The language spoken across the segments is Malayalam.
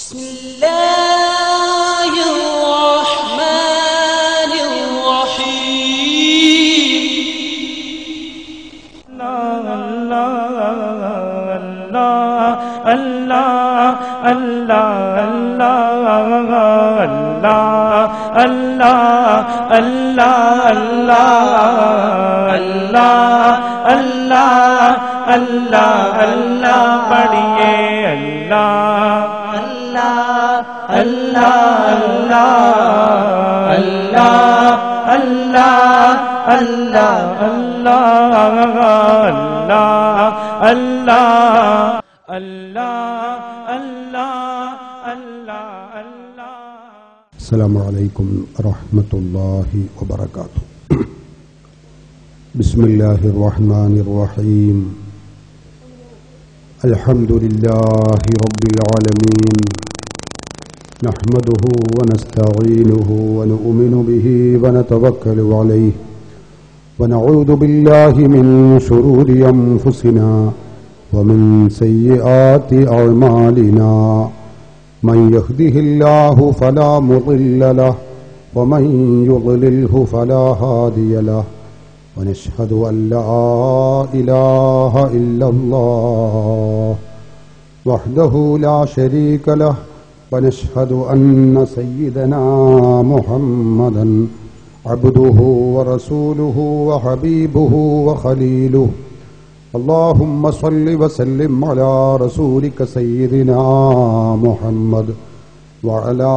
بسم الله الرحمن الرحيم الله الله الله الله الله الله الله पढ़िए अल्लाह अल्लाह अल्लाह अल्लाह अल्लाह अल्लाह अल्लाह अल्लाह अल्लाह अल्लाह अल्लाह السلام عليكم ورحمة الله وبركاته. بسم الله الرحمن الرحيم. الحمد لله رب العالمين، نحمده ونستعينه ونؤمن به ونتوكل عليه، ونعوذ بالله من شرور أنفسنا ومن سيئات أعمالنا. من يهده الله فلا مضل له ومن يضلله فلا هادي له، ونشهد أن لا إله إلا الله وحده لا شريك له، ونشهد أن سيدنا محمدا عبده ورسوله وحبيبه وخليله. اللهم صل وسلم على رسولك سيدنا محمد وعلى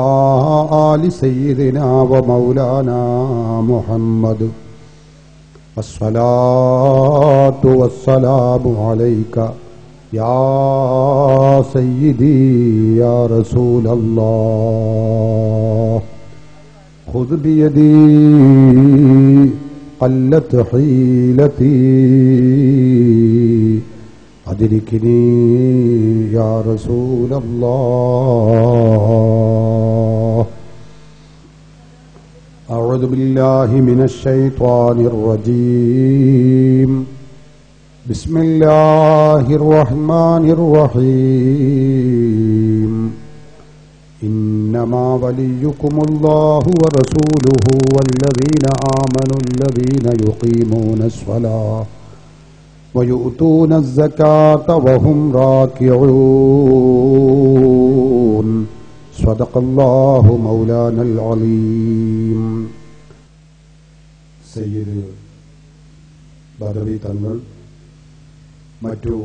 آل سيدنا ومولانا محمد. الصلاة والسلام عليك يا سيدي يا رسول الله. خذ بيدي قلت حيلتي أدركني يا رسول الله. أعوذ بالله من الشيطان الرجيم. بسم الله الرحمن الرحيم. إنما وليكم الله ورسوله والذين آمنوا الذين يقيمون الصلاة ويؤتون الزكاة وهم راكعون. صدق الله مولانا العليم. സയ്യിദ് ബദവി തങ്ങൾ, മറ്റു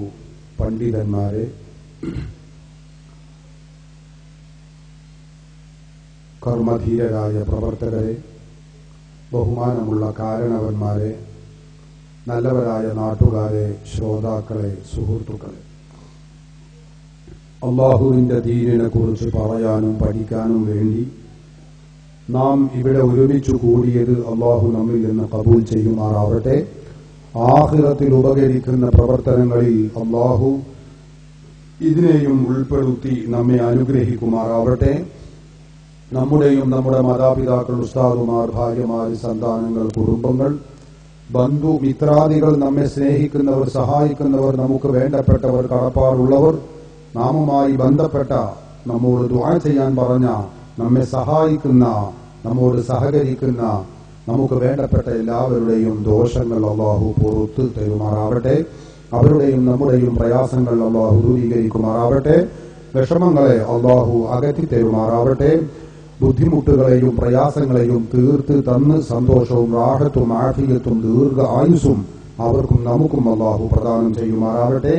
പണ്ഡിതന്മാരെ, കർമ്മധീരരായ പ്രവർത്തകരെ, ബഹുമാനമുള്ള കാരണവന്മാരെ, നല്ലവരായ നാട്ടുകാരെ, ശ്രോതാക്കളെ, സുഹൃത്തുക്കളെ, അള്ളാഹുവിൻ്റെ ദീനിനെ കുറിച്ച് പറയാനും പഠിക്കാനും വേണ്ടി നാം ഇവിടെ ഒരുമിച്ചു കൂടിയത് അള്ളാഹു നമ്മിൽ നിന്ന് കബൂൽ ചെയ്യുമാറാവട്ടെ. ആഖിറത്തിൽ ഉപകരിക്കുന്ന പ്രവർത്തനങ്ങളിൽ അള്ളാഹു ഇതിനെയും ഉൾപ്പെടുത്തി നമ്മെ അനുഗ്രഹിക്കുമാറാവട്ടെ. നമ്മുടെയും നമ്മുടെ മാതാപിതാക്കൾ, ഉസ്താദുമാർ, ഭാര്യമാർ, സന്താനങ്ങൾ, കുടുംബങ്ങൾ, ബന്ധു മിത്രാദികൾ, നമ്മെ സ്നേഹിക്കുന്നവർ, സഹായിക്കുന്നവർ, നമുക്ക് വേണ്ടപ്പെട്ടവർ, കടപ്പാടുള്ളവർ, നാമുമായി ബന്ധപ്പെട്ട, നമ്മോട് ദുആ ചെയ്യാൻ പറഞ്ഞ, നമ്മെ സഹായിക്കുന്ന, നമ്മോട് സഹകരിക്കുന്ന, നമുക്ക് വേണ്ടപ്പെട്ട എല്ലാവരുടെയും ദോഷങ്ങൾ അള്ളാഹു പുറത്ത് തരുമാറാവട്ടെ. അവരുടെയും നമ്മുടെയും പ്രയാസങ്ങൾ അള്ളാഹു ദൂരീകരിക്കുമാറാവട്ടെ. വിഷമങ്ങളെ അള്ളാഹു അകറ്റി തരുമാറാവട്ടെ. ബുദ്ധിമുട്ടുകളെയും പ്രയാസങ്ങളെയും തീർത്ത് തന്ന് സന്തോഷവും റാഹത്തും ആഫിയത്തും ദീർഘ ആയുസ്സും അവർക്കും നമുക്കും അള്ളാഹു പ്രദാനം ചെയ്യുമാറാവട്ടെ.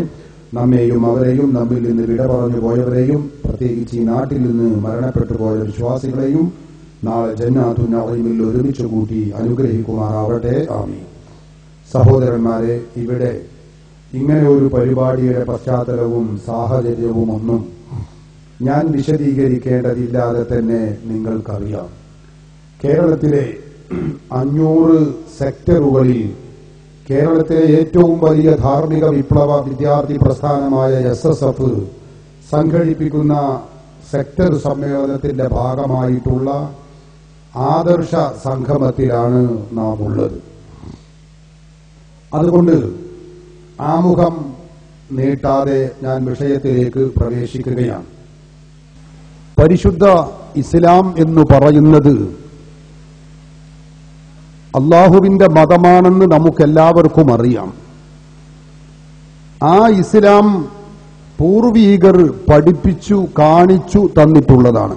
നമ്മെയും അവരെയും നമ്മിൽ നിന്ന് വിട പറഞ്ഞു പോയവരെയും പ്രത്യേകിച്ച് ഈ നാട്ടിൽ നിന്ന് മരണപ്പെട്ടു പോയ വിശ്വാസികളെയും നാളെ ജന്നാത്തുൻ നഈമിൽ ഒരുമിച്ച് കൂട്ടി അനുഗ്രഹിക്കുമാറാവട്ടെ. ആമീൻ. സഹോദരന്മാരെ, ഇവിടെ ഇങ്ങനെ ഒരു പരിപാടിയുടെ പശ്ചാത്തലവും സാഹചര്യവും ഒന്നും ഞാൻ വിശദീകരിക്കേണ്ടതില്ലാതെ തന്നെ നിങ്ങൾക്കറിയാം. കേരളത്തിലെ 500 സെക്ടറുകളിൽ കേരളത്തിലെ ഏറ്റവും വലിയ ധാർമ്മിക വിപ്ലവ വിദ്യാർത്ഥി പ്രസ്ഥാനമായ SSF സംഘടിപ്പിക്കുന്ന സെക്ടർ സമ്മേളനത്തിന്റെ ഭാഗമായിട്ടുള്ള ആദർശ സംഗമത്തിലാണ് നാം ഉള്ളത്. അതുകൊണ്ട് ആമുഖം നീട്ടാതെ ഞാൻ വിഷയത്തിലേക്ക് പ്രവേശിക്കുകയാണ്. പരിശുദ്ധ ഇസ്ലാം എന്ന് പറയുന്നത് അള്ളാഹുവിന്റെ മതമാണെന്ന് നമുക്കെല്ലാവർക്കും അറിയാം. ആ ഇസ്ലാം പൂർവീകർ പഠിപ്പിച്ചു കാണിച്ചു തന്നിട്ടുള്ളതാണ്.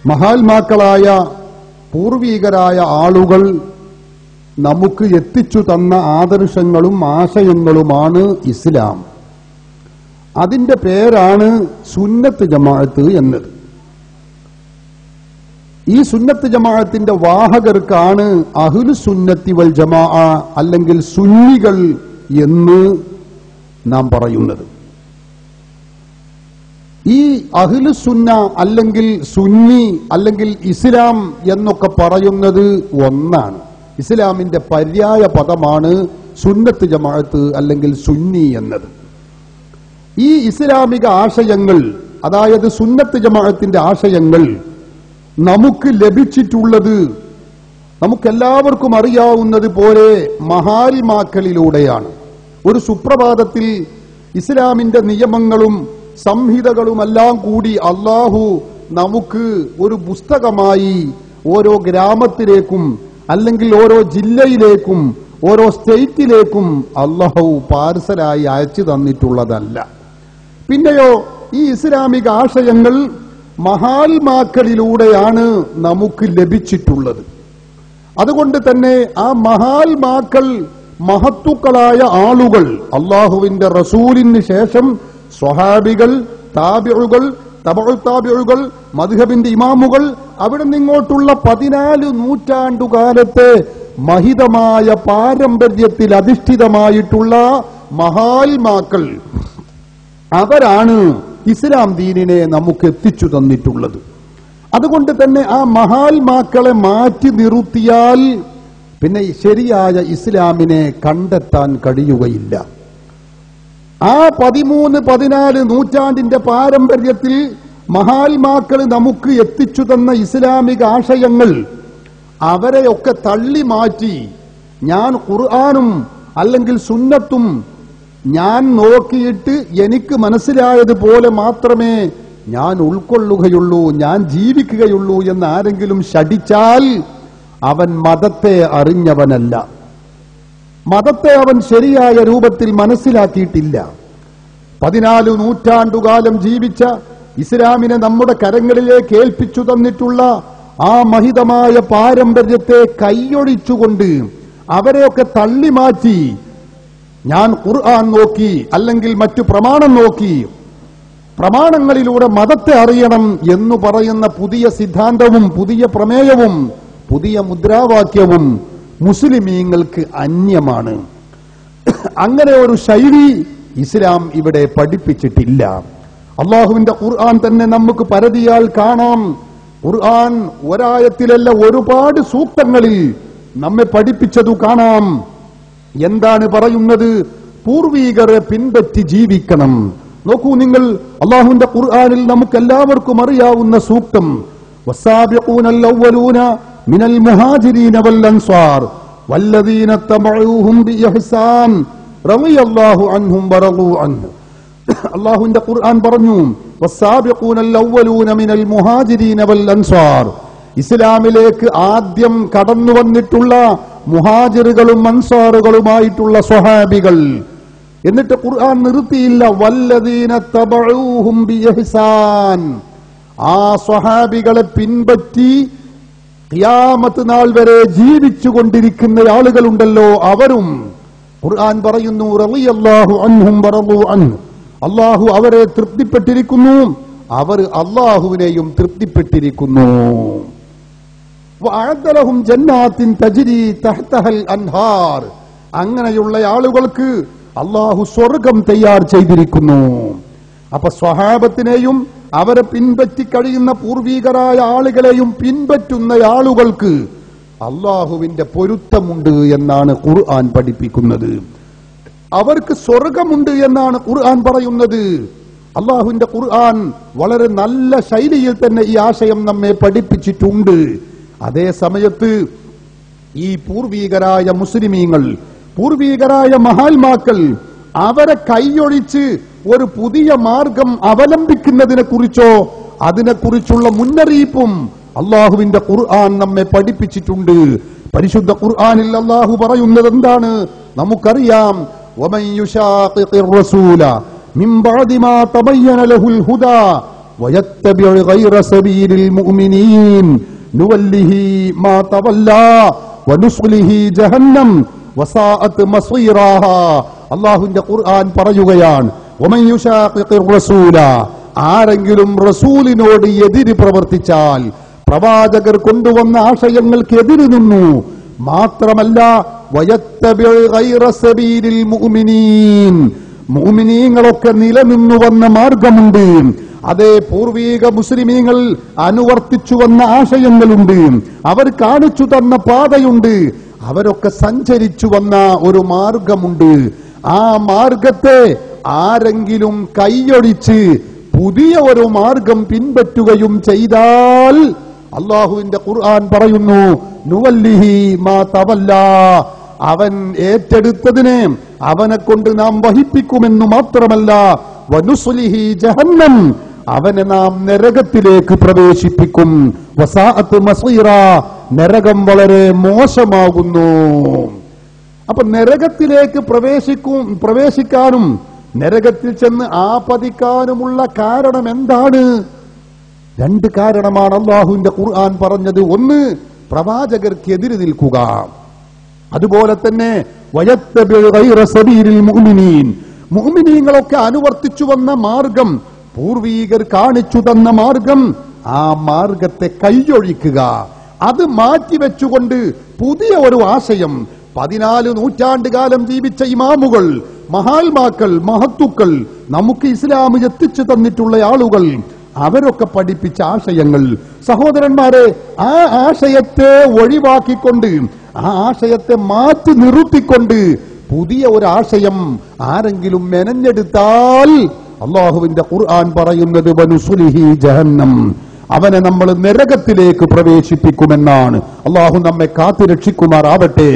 മഹാത്മാക്കളായ പൂർവീകരായ ആളുകൾ നമുക്ക് എത്തിച്ചു തന്ന ആദർശങ്ങളും ആശയങ്ങളുമാണ് ഇസ്ലാം. അതിന്റെ പേരാണ് സുന്നത്ത് ജമാഅത്ത് എന്നത്. ഈ സുന്നത്ത് ജമാഅത്തിന്റെ വാഹകർക്കാണ് അഹ്ലു സുന്നത്തി വൽ ജമാഅ അല്ലെങ്കിൽ സുന്നികൾ എന്ന് നാം പറയുന്നത്. ഈ അഹ്ലു സുന്ന അല്ലെങ്കിൽ സുന്നി അല്ലെങ്കിൽ ഇസ്ലാം എന്നൊക്കെ പറയുന്നത് ഒന്നാണ്. ഇസ്ലാമിന്റെ പര്യായ പദമാണ് സുന്നത്ത് ജമാഅത്ത് അല്ലെങ്കിൽ സുന്നി എന്നത്. ഈ ഇസ്ലാമിക ആശയങ്ങൾ, അതായത് സുന്നത്ത് ജമാഅത്തിന്റെ ആശയങ്ങൾ നമുക്ക് ലഭിച്ചിട്ടുള്ളത് നമുക്കെല്ലാവർക്കും അറിയാവുന്നത് പോലെ മഹാലിമാക്കളിലൂടെയാണ്. ഒരു സുപ്രഭാതത്തിൽ ഇസ്ലാമിന്റെ നിയമങ്ങളും സംഹിതകളുമെല്ലാം കൂടി അള്ളാഹു നമുക്ക് ഒരു പുസ്തകമായി ഓരോ ഗ്രാമത്തിലേക്കും അല്ലെങ്കിൽ ഓരോ ജില്ലയിലേക്കും ഓരോ സ്റ്റേറ്റിലേക്കും അള്ളാഹു പാർസലായി അയച്ചു തന്നിട്ടുള്ളതല്ല. പിന്നെയോ ഈ ഇസ്ലാമിക ആശയങ്ങൾ മഹാത്മാക്കളിലൂടെയാണ് നമുക്ക് ലഭിച്ചിട്ടുള്ളത്. അതുകൊണ്ട് തന്നെ ആ മഹാത്മാക്കൾ, മഹത്തുക്കളായ ആളുകൾ, അള്ളാഹുവിന്റെ റസൂലിന് ശേഷം സ്വഹാബികൾ, താബിഉകൾ, തബഉ താബിഉകൾ, മദ്ഹബിന്റെ ഇമാമുകൾ, അവിടെ നിങ്ങോട്ടുള്ള 14 നൂറ്റാണ്ടുകാലത്തെ മഹിതമായ പാരമ്പര്യത്തിൽ അധിഷ്ഠിതമായിട്ടുള്ള മഹാത്മാക്കൾ, അവരാണ് ഇസ്ലാം ദീനിനെ നമുക്ക് എത്തിച്ചു തന്നിട്ടുള്ളത്. അതുകൊണ്ട് തന്നെ ആ മഹാത്മാക്കളെ മാറ്റി നിർത്തിയാൽ പിന്നെ ശരിയായ ഇസ്ലാമിനെ കണ്ടെത്താൻ കഴിയുകയില്ല. ആ 13-14 നൂറ്റാണ്ടിന്റെ പാരമ്പര്യത്തിൽ മഹാത്മാക്കൾ നമുക്ക് എത്തിച്ചു തന്ന ഇസ്ലാമിക ആശയങ്ങൾ അവരെയൊക്കെ തള്ളി മാറ്റി ഞാൻ ഖുർആനും അല്ലെങ്കിൽ സുന്നത്തും ഞാൻ നോക്കിയിട്ട് എനിക്ക് മനസ്സിലായതുപോലെ മാത്രമേ ഞാൻ ഉൾക്കൊള്ളുകയുള്ളൂ, ഞാൻ ജീവിക്കുകയുള്ളൂ എന്ന് ആരെങ്കിലും ശഠിച്ചാൽ അവൻ മതത്തെ അറിഞ്ഞവനല്ല. മതത്തെ അവൻ ശരിയായ രൂപത്തിൽ മനസ്സിലാക്കിയിട്ടില്ല. 14 നൂറ്റാണ്ടുകാലം ജീവിച്ച ഇസ്ലാമിനെ നമ്മുടെ കരങ്ങളിലേക്ക് ഏൽപ്പിച്ചു തന്നിട്ടുള്ള ആ മഹിതമായ പാരമ്പര്യത്തെ കൈയൊഴിച്ചുകൊണ്ട് അവരെയൊക്കെ തള്ളിമാറ്റി ഞാൻ ഖുർആൻ നോക്കി അല്ലെങ്കിൽ മറ്റു പ്രമാണം നോക്കി പ്രമാണങ്ങളിലൂടെ മതത്തെ അറിയണം എന്ന് പറയുന്ന പുതിയ സിദ്ധാന്തവും പുതിയ പ്രമേയവും പുതിയ മുദ്രാവാക്യവും മുസ്ലിമീങ്ങൾക്ക് അന്യമാണ്. അങ്ങനെ ഒരു ശൈലി ഇസ്ലാം ഇവിടെ പഠിപ്പിച്ചിട്ടില്ല. അള്ളാഹുവിന്റെ ഖുർആൻ തന്നെ നമുക്ക് പരതിയാൽ കാണാം. ഖുർആൻ ഒരായത്തിലല്ല ഒരുപാട് സൂക്തങ്ങളിൽ നമ്മെ പഠിപ്പിച്ചതു കാണാം. എന്താണ് പറയുന്നത്? പൂർവീകരെ പിൻപറ്റി ജീവിക്കണം. നോക്കൂ നിങ്ങൾ, അള്ളാഹുവിന്റെ ഖുർആനിൽ നമുക്കെല്ലാവർക്കും അറിയാവുന്ന സൂക്തം വസ്സാബിഖൂനൽ അവ്വലൂന മിനൽ മുഹാജിരീന വൽ അൻസ്വാർ വല്ലദീന തബഊഹും ബിഇഹ്സാൻ റളിയല്ലാഹു അൻഹും വറളൂ അൻഹു. അള്ളാഹുവിന്റെ ഖുർആൻ പറഞ്ഞു വസ്സാബിഖൂനൽ അവ്വലൂന മിനൽ മുഹാജിരീന വൽ അൻസ്വാർ, ഇസ്ലാമിലേക്ക് ആദ്യം കടന്നു വന്നിട്ടുള്ള മുഹാജിറുകളും അൻസാറുകളുമായിട്ടുള്ള സ്വഹാബികൾ. എന്നിട്ട് ഖുർആൻ നിർത്തിയില്ല, വല്ലദീന തബഊഹും ബിഇഹ്സാൻ, ആ സ്വഹാബികളെ പിൻപറ്റി ഖിയാമത്ത് നാൾ വരെ ജീവിച്ചുകൊണ്ടിരിക്കുന്ന ആളുകളുണ്ടല്ലോ അവരും. ഖുർആൻ പറയുന്നു റളിയല്ലാഹു അൻഹും വറളൂ അൻഹു, അള്ളാഹു അവരെ തൃപ്തിപ്പെട്ടിരിക്കുന്നു, അവർ അള്ളാഹുവിനെയും തൃപ്തിപ്പെട്ടിരിക്കുന്നു. വഅഅദ ലഹും ജന്നാത്തിൻ തജ്രി തഹ്തഹൽ അൻഹാർ, അങ്ങനെയുള്ള ആളുകൾക്ക് അള്ളാഹു സ്വർഗം തയ്യാർ ചെയ്തിരിക്കുന്നു. അപ്പൊ സ്വഹാബത്തിനെയും അവരെ പിൻപറ്റി കഴിയുന്ന പൂർവീകരായ ആളുകളെയും പിൻപറ്റുന്ന ആളുകൾക്ക് അള്ളാഹുവിന്റെ പൊരുത്തമുണ്ട് എന്നാണ് ഖുർആൻ പഠിപ്പിക്കുന്നത്. അവർക്ക് സ്വർഗമുണ്ട് എന്നാണ് ഖുർആൻ പറയുന്നത്. അള്ളാഹുവിന്റെ ഖുർആൻ വളരെ നല്ല ശൈലിയിൽ തന്നെ ഈ ആശയം നമ്മെ പഠിപ്പിച്ചിട്ടുണ്ട്. അതേ സമയത്ത് ഈ പൂർവീകരായ മുസ്ലിമീങ്ങൾ, പൂർവീകരായ മഹാത്മാക്കൾ അവരെ കൈയൊഴിച്ച് ഒരു പുതിയ മാർഗം അവലംബിക്കുന്നതിനെ കുറിച്ചോ അതിനെക്കുറിച്ചുള്ള മുന്നറിയിപ്പും അള്ളാഹുവിന്റെ ഖുർആൻ നമ്മെ പഠിപ്പിച്ചിട്ടുണ്ട്. പരിശുദ്ധ ഖുർആനിൽ അള്ളാഹു പറയുന്നത് എന്താണ് നമുക്കറിയാം. വമൻ യുശാഖിഖിർ റസൂല മിൻ ബഅദി മാ തബയ്യന ലഹുൽ ഹുദാ വയത്തബിഉ ഗൈറ സബീലിൽ മുഅ്മിനീൻ നുവല്ലിഹി മാ തവല്ലാ വനുസ്ലിഹി ജഹന്നം വസാഅത് മസീറാഹാ. അല്ലാഹുവിന്റെ ഖുർആൻ പറയുകയാണ്, വമൻ യുശാഖിഖിർ റസൂല, ആരെങ്കിലും റസൂലിനോട് എതിര് പ്രവർത്തിച്ചാൽ, പ്രവാചകർ കൊണ്ടുവന്ന ആശയങ്ങൾക്ക് എതിര് നിന്നു, മാത്രമല്ല വയത്തബിഉ ഗൈറ സബീലിൽ മുഅ്മിനീൻ, മുഅ്മിനീങ്ങളൊക്കെ നിലനിന്നു വന്ന മാർഗമുണ്ട്, അതേ പൂർവീക മുസ്ലിമീങ്ങൾ അനുവർത്തിച്ചു വന്ന ആശയങ്ങളുണ്ട്, അവർ കാണിച്ചു തന്ന പാതയുണ്ട്, അവരൊക്കെ സഞ്ചരിച്ചു വന്ന ഒരു മാർഗമുണ്ട്. ആ മാർഗത്തെ ആരെങ്കിലും കൈയൊഴിച്ച് പുതിയ ഒരു മാർഗം പിൻപറ്റുകയും ചെയ്താൽ അള്ളാഹുവിന്റെ ഖുർആൻ പറയുന്നു, നുവല്ലിഹി മാ തവല്ലാ, അവൻ ഏറ്റെടുത്തതിനെ അവനെ കൊണ്ട് നാം വഹിപ്പിക്കുമെന്നു മാത്രമല്ല, വനുസ്ലിഹി ജഹന്നം, അവനെ നാം നരകത്തിലേക്ക് പ്രവേശിപ്പിക്കും. വസാഅത്ത് മസീറ, നരകം വളരെ മോശമാകുന്നു. അപ്പൊ നരകത്തിലേക്ക് പ്രവേശിക്കാനും നരകത്തിൽ ചെന്ന് ആപതിക്കാനുമുള്ള കാരണം എന്താണ്? രണ്ട് കാരണമാണ് അല്ലാഹുവിന്റെ ഖുർആൻ പറഞ്ഞത്. ഒന്ന്, പ്രവാചകർക്കെതിരെ നിൽക്കുക. അതുപോലെ തന്നെ വയത്തബിഉ ഗൈറ സബീലിൽ മുഅ്മിനീൻ, മുഅ്മിനീങ്ങളൊക്കെ അനുവർത്തിച്ചു വന്ന മാർഗം, പൂർവീകർ കാണിച്ചു തന്ന മാർഗം, ആ മാർഗത്തെ കൈയൊഴിക്കുക. അത് മാറ്റിവെച്ചുകൊണ്ട് പുതിയ ഒരു ആശയം, 14 നൂറ്റാണ്ടുകാലം ജീവിച്ച ഇമാമുകൾ, മഹാത്മാക്കൾ, മഹത്തുക്കൾ, നമുക്ക് ഇസ്ലാം എത്തിച്ചു തന്നിട്ടുള്ള ആളുകൾ, അവരൊക്കെ പഠിപ്പിച്ച ആശയങ്ങൾ, സഹോദരന്മാരെ, ആ ആശയത്തെ ഒഴിവാക്കിക്കൊണ്ട്, ആ ആശയത്തെ മാറ്റി നിർത്തിക്കൊണ്ട് പുതിയ ഒരു ആശയം ആരെങ്കിലും മെനഞ്ഞെടുത്താൽ അള്ളാഹുവിന്റെ ഖുർആൻ പറയുന്നത് വനുസ്ലിഹി ജഹന്നം, അവനെ നമ്മൾ നരകത്തിലേക്ക് പ്രവേശിപ്പിക്കുമെന്നാണ്. അള്ളാഹു നമ്മെ കാത്തുരക്ഷിക്കുമാറാവട്ടെ.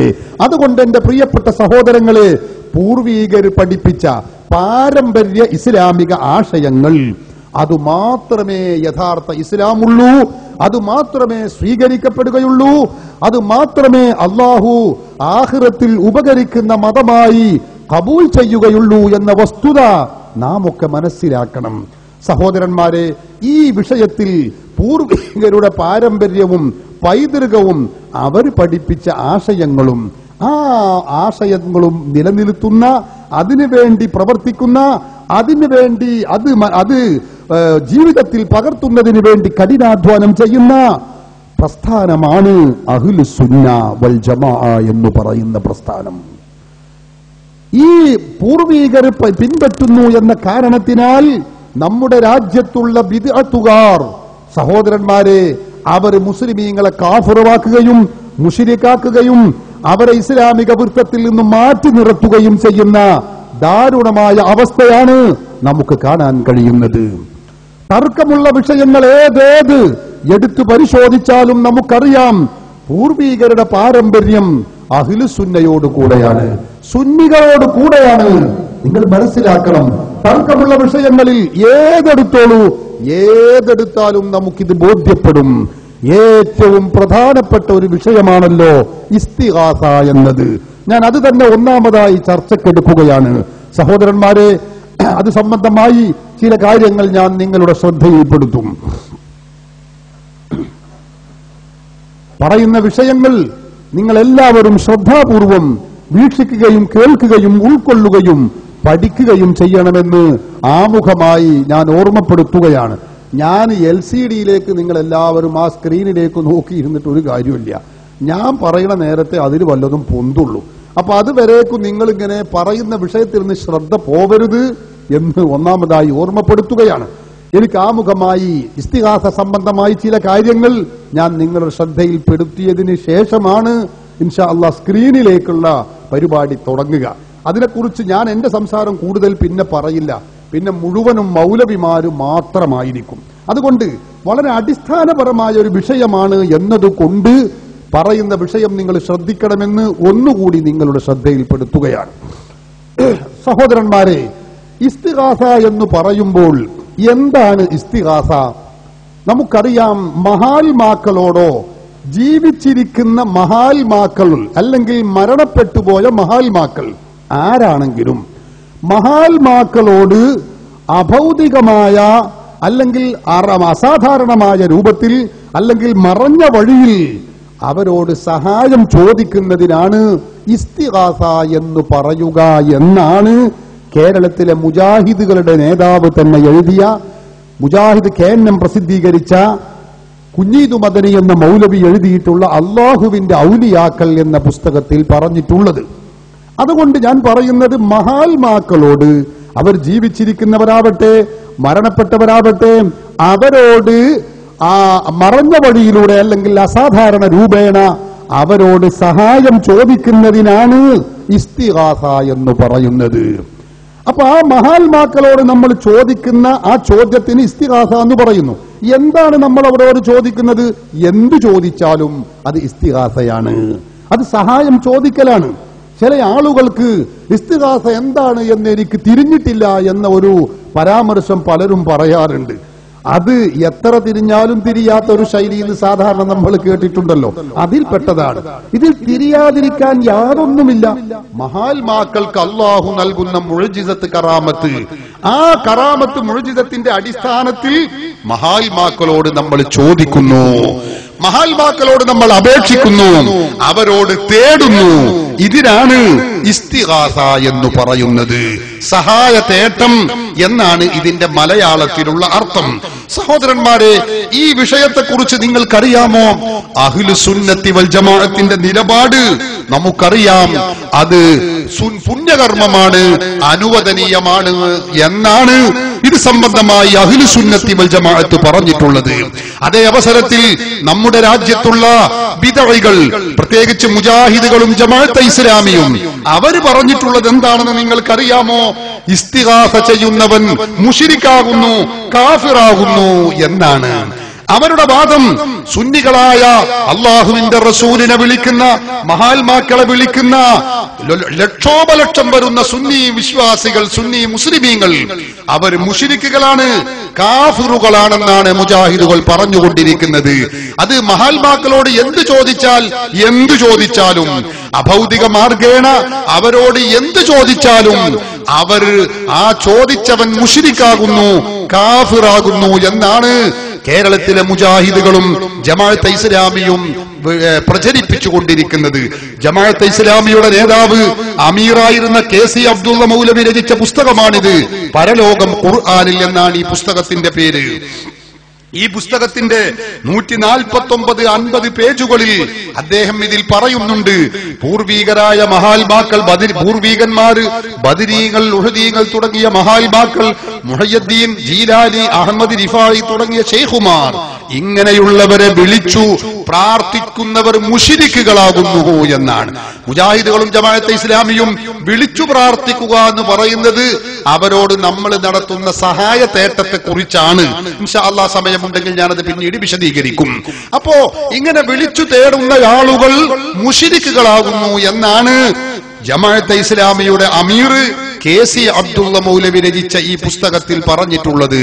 അതുകൊണ്ട് എന്റെ പ്രിയപ്പെട്ട സഹോദരങ്ങളെ, പൂർവീകർ പഠിപ്പിച്ച പാരമ്പര്യ ഇസ്ലാമിക ആശയങ്ങൾ, അതുമാത്രമേ യഥാർത്ഥ ഇസ്ലാമുള്ളൂ, അതുമാത്രമേ സ്വീകരിക്കപ്പെടുകയുള്ളൂ, അതുമാത്രമേ അള്ളാഹു ആഖിറത്തിൽ ഉപകരിക്കുന്ന മതമായി കബൂൽ ചെയ്യുകയുള്ളൂ എന്ന വസ്തുത നാം ഒക്കെ മനസ്സിലാക്കണം. സഹോദരന്മാരെ, ഈ വിഷയത്തിൽ പൂർവികരുടെ പാരമ്പര്യവും പൈതൃകവും അവർ പഠിപ്പിച്ച ആശയങ്ങളും ആ ആശയങ്ങളും നിലനിർത്തുന്ന, അതിനുവേണ്ടി പ്രവർത്തിക്കുന്ന, അതിനുവേണ്ടി അത് ജീവിതത്തിൽ പകർത്തുന്നതിന് വേണ്ടി കഠിനാധ്വാനം ചെയ്യുന്ന പ്രസ്ഥാനമാണ് അഹ്ലുസ് സുന്ന വൽ ജമാഅ എന്ന് പറയുന്ന പ്രസ്ഥാനം. ഈ പൂർവീകർ പിൻപറ്റുന്നു എന്ന കാരണത്തിനാൽ നമ്മുടെ രാജ്യത്തുള്ള ബിദ്അത്തുകാർ, സഹോദരന്മാരെ, അവർ മുസ്ലിമീങ്ങളെ കാഫിറാക്കുകയും മുശ്രിക്കാക്കുകയും അവരെ ഇസ്ലാമിക വൃത്തത്തിൽ നിന്നും മാറ്റി നിർത്തുകയും ചെയ്യുന്ന ദാരുണമായ അവസ്ഥയാണ് നമുക്ക് കാണാൻ കഴിയുന്നത്. തർക്കമുള്ള വിഷയങ്ങൾ ഏതേത് എടുത്തു പരിശോധിച്ചാലും നമുക്കറിയാം, പൂർവീകരുടെ പാരമ്പര്യം അഹ്ലുസ് സുന്നയോട് കൂടെയാണ്, സുന്നികളോട് കൂടെയാണ്. നിങ്ങൾ മനസ്സിലാക്കണം, തർക്കമുള്ള വിഷയങ്ങളിൽ ഏതെടുത്താലും നമുക്കിത് ബോധ്യപ്പെടും. ഏറ്റവും പ്രധാനപ്പെട്ട ഒരു വിഷയമാണല്ലോ ഇസ്തിഗാസ എന്നത്. ഞാൻ അത് തന്നെ ഒന്നാമതായി ചർച്ചക്കെടുക്കുകയാണ്. സഹോദരന്മാരെ, അത് സംബന്ധമായി ചില കാര്യങ്ങൾ ഞാൻ നിങ്ങളുടെ ശ്രദ്ധയിൽപ്പെടുത്തും. പറയുന്ന വിഷയങ്ങൾ നിങ്ങൾ എല്ലാവരും ശ്രദ്ധാപൂർവം വീക്ഷിക്കുകയും കേൾക്കുകയും ഉൾക്കൊള്ളുകയും പഠിക്കുകയും ചെയ്യണമെന്ന് ആമുഖമായി ഞാൻ ഓർമ്മപ്പെടുത്തുകയാണ്. ഞാൻ LCDയിലേക്ക് നിങ്ങൾ എല്ലാവരും ആ സ്ക്രീനിലേക്ക് നോക്കിയിരുന്നിട്ട് ഒരു കാര്യമില്ല. ഞാൻ പറയുന്ന നേരത്തെ അതിൽ വല്ലതും പൊന്തുള്ളൂ. അപ്പൊ അതുവരേക്കും നിങ്ങൾ ഇങ്ങനെ പറയുന്ന വിഷയത്തിൽ നിന്ന് ശ്രദ്ധ പോവരുത് എന്ന് ഒന്നാമതായി ഓർമ്മപ്പെടുത്തുകയാണ്. എനിക്ക് ആമുഖമായി ഇസ്തിഗാസ സംബന്ധമായി ചില കാര്യങ്ങൾ ഞാൻ നിങ്ങളുടെ ശ്രദ്ധയിൽപ്പെടുത്തിയതിന് ശേഷമാണ് ഇൻഷാ അല്ലാഹ് സ്ക്രീനിലേക്കുള്ള പരിപാടി തുടങ്ങുക. അതിനെക്കുറിച്ച് ഞാൻ എന്റെ സംസാരം കൂടുതൽ പിന്നെ പറയില്ല, പിന്നെ മുഴുവനും മൗലവിമാര് മാത്രമായിരിക്കും. അതുകൊണ്ട് വളരെ അടിസ്ഥാനപരമായ ഒരു വിഷയമാണ് എന്നതുകൊണ്ട് പറയുന്ന വിഷയം നിങ്ങൾ ശ്രദ്ധിക്കണമെന്ന് ഒന്നുകൂടി നിങ്ങളുടെ ശ്രദ്ധയിൽപ്പെടുത്തുകയാണ്. സഹോദരന്മാരെ, ഇസ്തിഗാസ എന്ന് പറയുമ്പോൾ എന്താണ് ഇസ്തിഗാസ? നമുക്കറിയാം, മഹാൽമാക്കളോടോ ജീവിച്ചിരിക്കുന്ന മഹാൽമാക്കൾ അല്ലെങ്കിൽ മരണപ്പെട്ടുപോയ മഹാൽമാക്കൾ ആരാണെങ്കിലും മഹാൽമാക്കളോട് അഭൗതികമായ അല്ലെങ്കിൽ അസാധാരണമായ രൂപത്തിൽ അല്ലെങ്കിൽ മറഞ്ഞ വഴിയിൽ അവരോട് സഹായം ചോദിക്കുന്നതിനാണ് ഇസ്തിഗാസ എന്ന് പറയുക എന്നാണ് കേരളത്തിലെ മുജാഹിദുകളുടെ നേതാവ് തന്നെ എഴുതിയ, മുജാഹിദ് KNM പ്രസിദ്ധീകരിച്ച കുഞ്ഞീദു മദനി എന്ന മൗലവി എഴുതിയിട്ടുള്ള അള്ളാഹുവിന്റെ ഔലിയാക്കൾ എന്ന പുസ്തകത്തിൽ പറഞ്ഞിട്ടുള്ളത്. അതുകൊണ്ട് ഞാൻ പറയുന്നത്, മഹാൽമാക്കളോട്, അവർ ജീവിച്ചിരിക്കുന്നവരാവട്ടെ മരണപ്പെട്ടവരാവട്ടെ, അവരോട് മറഞ്ഞ വഴിയിലൂടെ അല്ലെങ്കിൽ അസാധാരണ രൂപേണ അവരോട് സഹായം ചോദിക്കുന്നതിനാണ് ഇസ്തിഗാസ എന്ന് പറയുന്നത്. അപ്പൊ ആ മഹാൽമാക്കളോട് നമ്മൾ ചോദിക്കുന്ന ആ ചോദ്യത്തിന് ഇസ്തിഗാസ എന്ന് പറയുന്നു. എന്താണ് നമ്മൾ അവരോട് ചോദിക്കുന്നത്? എന്തു ചോദിച്ചാലും അത് ഇസ്തിഗാസയാണ്, അത് സഹായം ചോദിക്കലാണ്. ചില ആളുകൾക്ക് ഇസ്തിഗാസ എന്താണ് എന്ന് എനിക്ക് തിരിഞ്ഞിട്ടില്ല എന്ന ഒരു പരാമർശം പലരും പറയാറുണ്ട്. അത് എത്ര തിരിഞ്ഞാലും തിരിയാത്ത ഒരു ശൈലിയിൽ സാധാരണ നമ്മൾ കേട്ടിട്ടുണ്ടല്ലോ, അതിൽപ്പെട്ടതാണ്. ഇതിൽ തിരിയാതിരിക്കാൻ യാതൊന്നുമില്ല. മഹാൽമാക്കൾക്ക് അള്ളാഹു നൽകുന്ന മുഅ്ജിസത്ത്, കറാമത്ത്, ആ കറാമത്ത് മുഅ്ജിസത്തിന്റെ അടിസ്ഥാനത്തിൽ മഹാൽമാക്കളോട് നമ്മൾ ചോദിക്കുന്നു, മഹാൽമാക്കളോട് നമ്മൾ അപേക്ഷിക്കുന്നു, അവരോട് തേടുന്നു. ഇതിനാണ് ഇസ്തിഗാസ എന്ന് പറയുന്നത്. സഹായ തേട്ടം എന്നാണ് ഇതിന്റെ മലയാളത്തിലുള്ള അർത്ഥം. സഹോദരന്മാരെ, ഈ വിഷയത്തെക്കുറിച്ച് നിങ്ങൾക്കറിയാമോ? അഹ്ലു സുന്നത്തി വൽ ജമാഅത്തിന്റെ നിലപാട് നമുക്കറിയാം. അത് പുണ്യകർമ്മമാണ്, അനുവദനീയമാണ് എന്നാണ് ഇത് സംബന്ധമായി അഹ്ലു സുന്നത്തി വൽ ജമാഅത്ത് പറഞ്ഞിട്ടുള്ളത്. അതേ അവസരത്തിൽ നമ്മുടെ രാജ്യത്തുള്ള ബിദ്അകൾ, പ്രത്യേകിച്ച് മുജാഹിദുകളും ജമാഅത്തെ ഇസ്ലാമിയും, അവർ പറഞ്ഞിട്ടുള്ളത് എന്താണെന്ന് നിങ്ങൾക്കറിയാമോ? ഇസ്തിഗാസ ചെയ്യുന്നവൻ മുശ്രിക്കാകുന്നു, കാഫിറാകുന്നു എന്നാണ് അവരുടെ വാദം. സുന്നികളായ അള്ളാഹുവിന്റെ റസൂലിനെ വിളിക്കുന്ന, മഹാൽമാക്കളെ വിളിക്കുന്ന ലക്ഷോപലക്ഷം വരുന്ന സുന്നി വിശ്വാസികൾ, സുന്നി മുസ്ലിമീങ്ങൾ, അവർ മുശ്രിക്കുകളാണ്, കാഫിറുകളാണെന്നാണ് മുജാഹിദുകൾ പറഞ്ഞുകൊണ്ടിരിക്കുന്നത്. അത് മഹാൽമാക്കളോട് എന്തു ചോദിച്ചാലും അഭൗതിക മാർഗേണ അവരോട് എന്ത് ചോദിച്ചാലും അവർ ആ ചോദിച്ചവൻ മുശ്രിക്കാകുന്നു, കാഫിറാകുന്നു എന്നാണ് കേരളത്തിലെ മുജാഹിദുകളും ജമാഅത്തെ ഇസ്ലാമിയും പ്രചരിപ്പിച്ചുകൊണ്ടിരിക്കുന്നത്. ജമാഅത്തെ ഇസ്ലാമിയുടെ നേതാവ് അമീറായിരുന്ന KC അബ്ദുള്ള മൗലവി രചിച്ച പുസ്തകമാണിത്. പരലോകം ഖുർആനിൽ എന്നാണ് ഈ പുസ്തകത്തിന്റെ പേര്. ഈ പുസ്തകത്തിന്റെ 149-50 പേജുകളിൽ അദ്ദേഹം ഇതിൽ പറയുന്നുണ്ട്, പൂർവീകരായ മഹാൽമാക്കൾ, പൂർവീകന്മാര്, ബദരീങ്ങൾ, ഉഹദീങ്ങൾ തുടങ്ങിയ മഹാൽമാക്കൾ, മുഹയ്യദ്ദീൻ, ജീലാനി, അഹമ്മദ് റിഫായി തുടങ്ങിയ ശൈഖുമാർ, ഇങ്ങനെയുള്ളവരെ വിളിച്ചു പ്രാർത്ഥിക്കുന്നവർ മുശ്രിക്കുകളാകുന്നു എന്നാണ്. മുജാഹിദുകളും ജമാഅത്തെ ഇസ്ലാമിയും വിളിച്ചു പ്രാർത്ഥിക്കുക എന്ന് പറയുന്നത് അവരോട് നമ്മൾ നടത്തുന്ന സഹായ തേട്ടത്തെ കുറിച്ചാണ്. ഇൻഷാ അല്ലാഹ് സമയമുണ്ടെങ്കിൽ ഞാനത് പിന്നീട് വിശദീകരിക്കും. അപ്പോ ഇങ്ങനെ വിളിച്ചു തേടുന്ന ആളുകൾ മുശ്രിക്കുകളാകുന്നു എന്നാണ് ജമാഅത്തെ ഇസ്ലാമിയുടെ അമീർ KC അബ്ദുള്ള മൗലവി രചിച്ച ഈ പുസ്തകത്തിൽ പറഞ്ഞിട്ടുള്ളത്.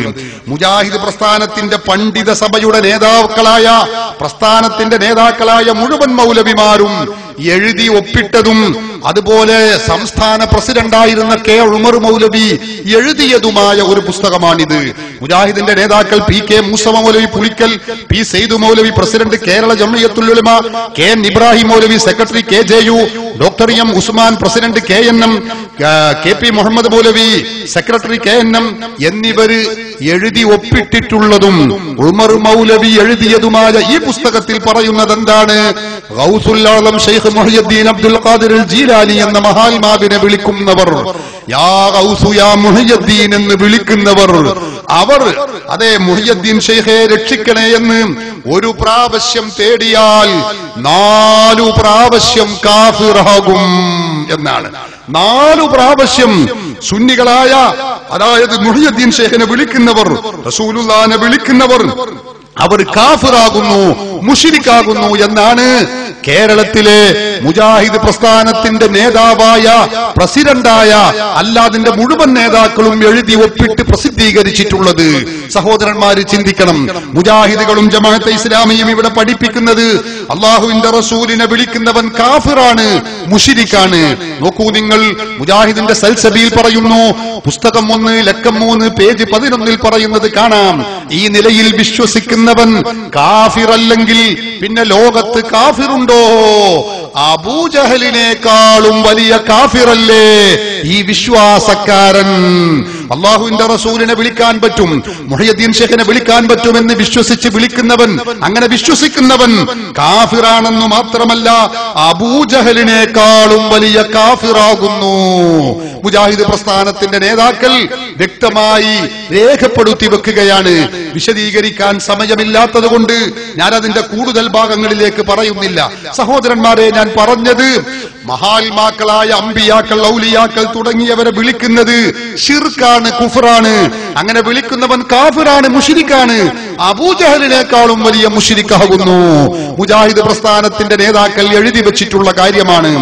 മുജാഹിദ് പ്രസ്ഥാനത്തിന്റെ പണ്ഡിത സഭയുടെ നേതാക്കളായ മുഴുവൻ മൗലവിമാരും എഴുതി ഒപ്പിട്ടതും, അതുപോലെ സംസ്ഥാന പ്രസിഡന്റായിരുന്ന K ഉമർ മൗലവി എഴുതിയതുമായ ഒരു പുസ്തകമാണിത്. മുജാഹിദിന്റെ നേതാക്കൾ PK Moosa Maulavi Pulikkal, P Syed Maulavi president Kerala Jamiyyathul Ulama, KN Ibrahim Maulavi secretary KJU, doctor M Usman president KNM, KP Muhammad Maulavi secretary KNM എന്നിവര് എഴുതി ഒപ്പിട്ടിട്ടുള്ളതും ഉമർ മൗലവി എഴുതിയതുമായ ഈ പുസ്തകത്തിൽ പറയുന്നത് എന്താണ്? ഗൗസുൽ ആലം ശൈഖ് മുഹയ്യദ്ദീൻ അബ്ദുൽ ഖാദിർ ജീലാനി എന്ന മഹാൽമാവിനെ വിളിക്കുന്നവർ, യാ ഗൗസു യാ മുഹയ്യദ്ദീൻ എന്ന് വിളിക്കുന്നവർ, അവർ അതേ മുഹയ്യദ്ദീൻ ശൈഖെ രക്ഷിക്കണേ എന്ന് ഒരു പ്രാവശ്യം തേടിയാൽ 4 പ്രാവശ്യം കാഫിറാകും എന്നാണ്. 4 പ്രാവശ്യം സുന്നികളായ, അതായത് മുഹയ്യദ്ദീൻ ശൈഖിനെ വിളിക്കുന്നവർ, റസൂലുള്ളാഹിനെ വിളിക്കുന്നവർ, അവർ കാഫിറാകുന്നു, മുശ്രിക്കാകുന്നു എന്നാണ് കേരളത്തിലെ മുജാഹിദ് പ്രസ്ഥാനത്തിന്റെ നേതാവായ പ്രസിഡന്റായ അല്ലാതിന്റെ മുഴുവൻ നേതാക്കളും എഴുതി ഒപ്പിട്ട് പ്രസിദ്ധീകരിച്ചിട്ടുള്ളത്. സഹോദരന്മാര് ചിന്തിക്കണം. മുജാഹിദുകളും ജമാഅത്തെ ഇസ്ലാമിയും ഇവിടെ പഠിപ്പിക്കുന്നത് അള്ളാഹുവിന്റെ റസൂലിനെ വിളിക്കുന്നവൻ കാഫിറാണ്, മുശ്രിക്കാണ്. നോക്കൂ നിങ്ങൾ, മുജാഹിദിന്റെ സൽസബീൽ പറയുന്നു, പുസ്തകം 1 ലക്കം 3 പേജ് 11 പറയുന്നത് കാണാം. ഈ നിലയിൽ വിശ്വസിക്കുന്നവൻ കാഫിറല്ലെങ്കിൽ പിന്നെ ലോകത്ത് കാഫിറുണ്ടോ? അബൂജഹലിനേക്കാളും വലിയ കാഫിറല്ലേ ഈ വിശ്വാസക്കാരൻ? അള്ളാഹുവിന്റെ റസൂലിനെ വിളിക്കാൻ പറ്റും, മുഹയ്യദ്ദീൻ ഷേഖിനെ വിളിക്കാൻ പറ്റുമെന്ന് വിശ്വസിച്ച് വിളിക്കുന്നവൻ, അങ്ങനെ വിശ്വസിക്കുന്നവൻ കാഫിറാണെന്നു മാത്രമല്ല അബൂജഹലിനേക്കാളും വലിയ കാഫിറാകുന്നു. മുജാഹിദ് പ്രസ്ഥാനത്തിന്റെ നേതാക്കൾ വ്യക്തമായി രേഖപ്പെടുത്തി വെക്കുകയാണ്. വിശദീകരിക്കാൻ സമയമില്ലാത്തത് കൊണ്ട് ഞാൻ അതിന്റെ കൂടുതൽ ഭാഗങ്ങളിലേക്ക് പറയുന്നില്ല. സഹോദരന്മാരെ, ഞാൻ പറഞ്ഞത് മഹാത്മാക്കളായ അമ്പിയാക്കൾ, ഔലിയാക്കൾ തുടങ്ങിയവരെ വിളിക്കുന്നത് ശിർക്കാണ്, കുഫറാണ്. അങ്ങനെ വിളിക്കുന്നവൻ കാഫിറാണ്, മുശ്രിക്കാണ്. അബൂജഹലിനേക്കാളും വലിയ മുശ്രിക്കാകുന്നു. മുജാഹിദ് പ്രസ്ഥാനത്തിന്റെ നേതാക്കൾ എഴുതി വെച്ചിട്ടുള്ള കാര്യമാണ്.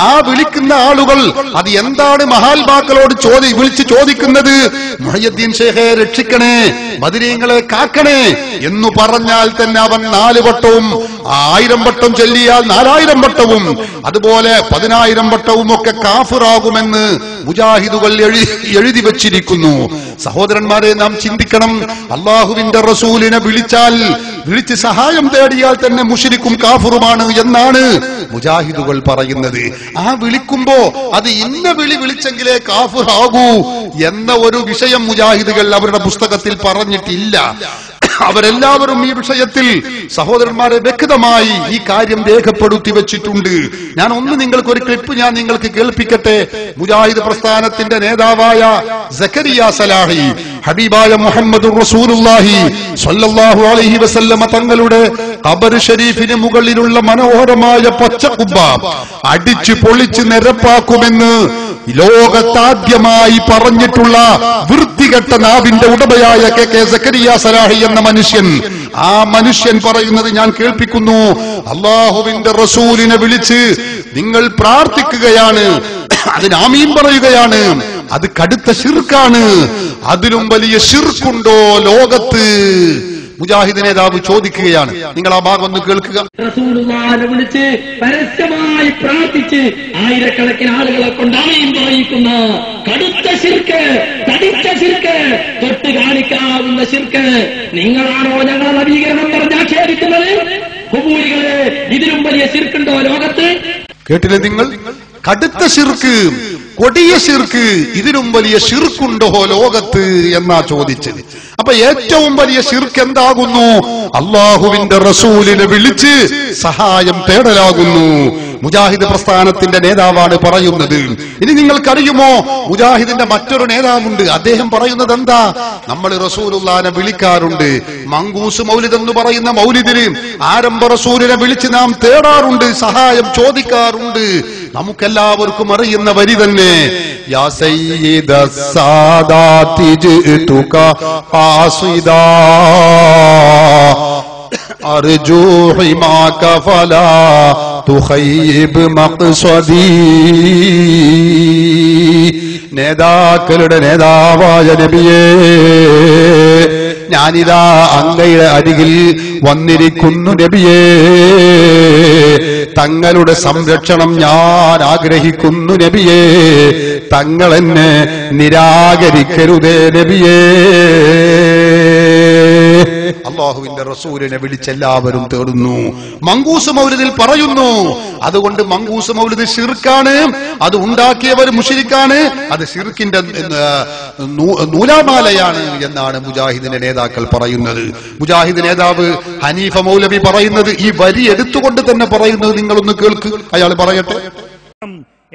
ആ വിളിക്കുന്ന ആളുകൾ അത് എന്താണ് മഹാത്മാക്കളോട് വിളിച്ച് ചോദിക്കുന്നത്? മുഹയ്യദ്ദീൻ ഷേഖെ രക്ഷിക്കണേ, ബദരീങ്ങളെ കാക്കണേ എന്നു പറഞ്ഞാൽ തന്നെ അവൻ 4 വട്ടവും 1000 വട്ടം ചൊല്ലിയാൽ 4000 വട്ടവും അതുപോലെ 10000 വട്ടവും ഒക്കെ കാഫിറാകുമെന്ന് മുജാഹിദുകൾ എഴുതി വച്ചിരിക്കുന്നു. സഹോദരന്മാരെ, നാം ചിന്തിക്കണം. അള്ളാഹുവിന്റെ റസൂലിനെ വിളിച്ച് സഹായം തേടിയാൽ തന്നെ മുശ്രിക്കും കാഫിറുമാണ് എന്നാണ് മുജാഹിദുകൾ പറയുന്നത്. ആ വിളിക്കുമ്പോ അത് ഇന്ന വിളിച്ചെങ്കിലേ കാഫിറാകൂ എന്ന ഒരു വിഷയം മുജാഹിദുകൾ അവരുടെ പുസ്തകത്തിൽ പറഞ്ഞിട്ടില്ല. അവരെല്ലാവരും ഈ വിഷയത്തിൽ സഹോദരന്മാരെ വ്യക്തമായി ഈ കാര്യം രേഖപ്പെടുത്തി വെച്ചിട്ടുണ്ട്. ഞാൻ ഒരു ക്ലിപ്പ് നിങ്ങൾക്ക് കേൾപ്പിക്കട്ടെ. മുജാഹിദ് പ്രസ്ഥാനത്തിന്റെ നേതാവായ സക്കരിയ സലാഹി ഹബീബായ മുഹമ്മദുർ റസൂലുള്ളാഹി സ്വല്ലല്ലാഹു അലൈഹി വസല്ലമ തങ്ങളുടെ ഖബർ ഷരീഫിന് മുകളിലുള്ള മനോഹരമായ പച്ചക്കുബ്ബ അടിച്ചു പൊളിച്ച് നിരപ്പാക്കുമെന്ന് ലോകത്താദ്യമായി പറഞ്ഞിട്ടുള്ള വൃത്തികെട്ട നാവിന്റെ ഉടമയായ കെ സക്കരിയ സലാഹി എന്ന മനുഷ്യൻ, ആ മനുഷ്യൻ പറയുന്നത് ഞാൻ കേൾപ്പിക്കുന്നു. അള്ളാഹുവിന്റെ റസൂലിനെ വിളിച്ച് നിങ്ങൾ പ്രാർത്ഥിക്കുകയാണ്, അതിന് ആമീൻ പറയുകയാണ്, അത് കടുത്ത ശിർക്കാണ്. അതിലും വലിയ ശിർക്കുണ്ടോ ലോകത്ത്? മുജാഹിദ് നേതാവ് ചോദിക്കുകയാണ്. നിങ്ങൾ ആ ഭാഗം ഒന്ന് കേൾക്കുക. റസൂലുള്ളാഹിനെ വിളിച്ച് പരസ്യമായി പ്രാർത്ഥിച്ച് ആയിരക്കണക്കിന് ആളുകളെ കൊണ്ട് ആമീൻ പറയിക്കുന്ന കടുത്ത ശിർക്ക്, തൊട്ട് കാണിക്കാവുന്ന ശിർക്ക്. നിങ്ങളാണോ ഞങ്ങളെ നവീകരണം പറഞ്ഞ് ആക്ഷേപിക്കുന്നത്? ഖുബൂരികളെ, ഇതിലും വലിയ ശിർക്കുണ്ടോ ലോകത്ത്? കേട്ടില്ലേ നിങ്ങൾ? കടുത്ത ശിർക്ക്, കൊടിയ ശിർക്ക്, ഇതിലും വലിയ ശിർക്കുണ്ടോ ലോകത്ത് എന്നാ ചോദിച്ചത്. അപ്പൊ ഏറ്റവും വലിയ ശിർക്ക് എന്താകുന്നു? അള്ളാഹുവിന്റെ റസൂലിനെ വിളിച്ച് സഹായം തേടലാകുന്നു. മുജാഹിദ് പ്രസ്ഥാനത്തിന്റെ നേതാവാണ് പറയുന്നത്. ഇനി നിങ്ങൾക്കറിയുമോ, മുജാഹിദിന്റെ മറ്റൊരു നേതാവുണ്ട്. അദ്ദേഹം പറയുന്നത് എന്താ? നമ്മൾ റസൂലുള്ളാഹിനെ വിളിക്കാറുണ്ട്. മങ്കൂസ് മൗലിദ് എന്ന് പറയുന്ന മൗലിദിന് ആരംഭ റസൂലിനെ വിളിച്ച് നാം തേടാറുണ്ട്, സഹായം ചോദിക്കാറുണ്ട്. നമുക്കെല്ലാവർക്കും അറിയുന്ന വരി തന്നെ, യാ സയ്യിദ സാദാതി ജിതുക ഖാസിദാ അർജു ഹിമാക ഫലാ തുഖയ്യിബ് മഖ്സദി. നേതാക്കളുടെ നേതാവായ നബിയേ, ഞാനിതാ അങ്ങയുടെ അരികിൽ വന്നിരിക്കുന്നു നബിയേ. തങ്ങളുടെ സംരക്ഷണം ഞാൻ ആഗ്രഹിക്കുന്നു നബിയേ. തങ്ങൾ എന്നെ നിരാകരിക്കരുതേ നബിയേ. അള്ളാഹുവിന്റെ റസൂലിനെ വിളിച്ചെല്ലാവരും തേടുന്നു. മങ്കൂസ് മൗലിദിൽ പറയുന്നു, അതുകൊണ്ട് മങ്കൂസ് മൗലിദ് ശിർക്കാണ്, അത് ഉണ്ടാക്കിയവർ മുശ്രിക്കാണ്, അത് ശിർക്കിന്റെ നൂലാമാലയാണ് എന്നാണ് മുജാഹിദിന്റെ നേതാക്കൾ പറയുന്നത്. മുജാഹിദ് നേതാവ് ഹനീഫ മൗലവി പറയുന്നത് ഈ വരി എടുത്തുകൊണ്ട് തന്നെ പറയുന്നത് നിങ്ങളൊന്ന് കേൾക്ക്. അയാൾ പറയട്ടെ.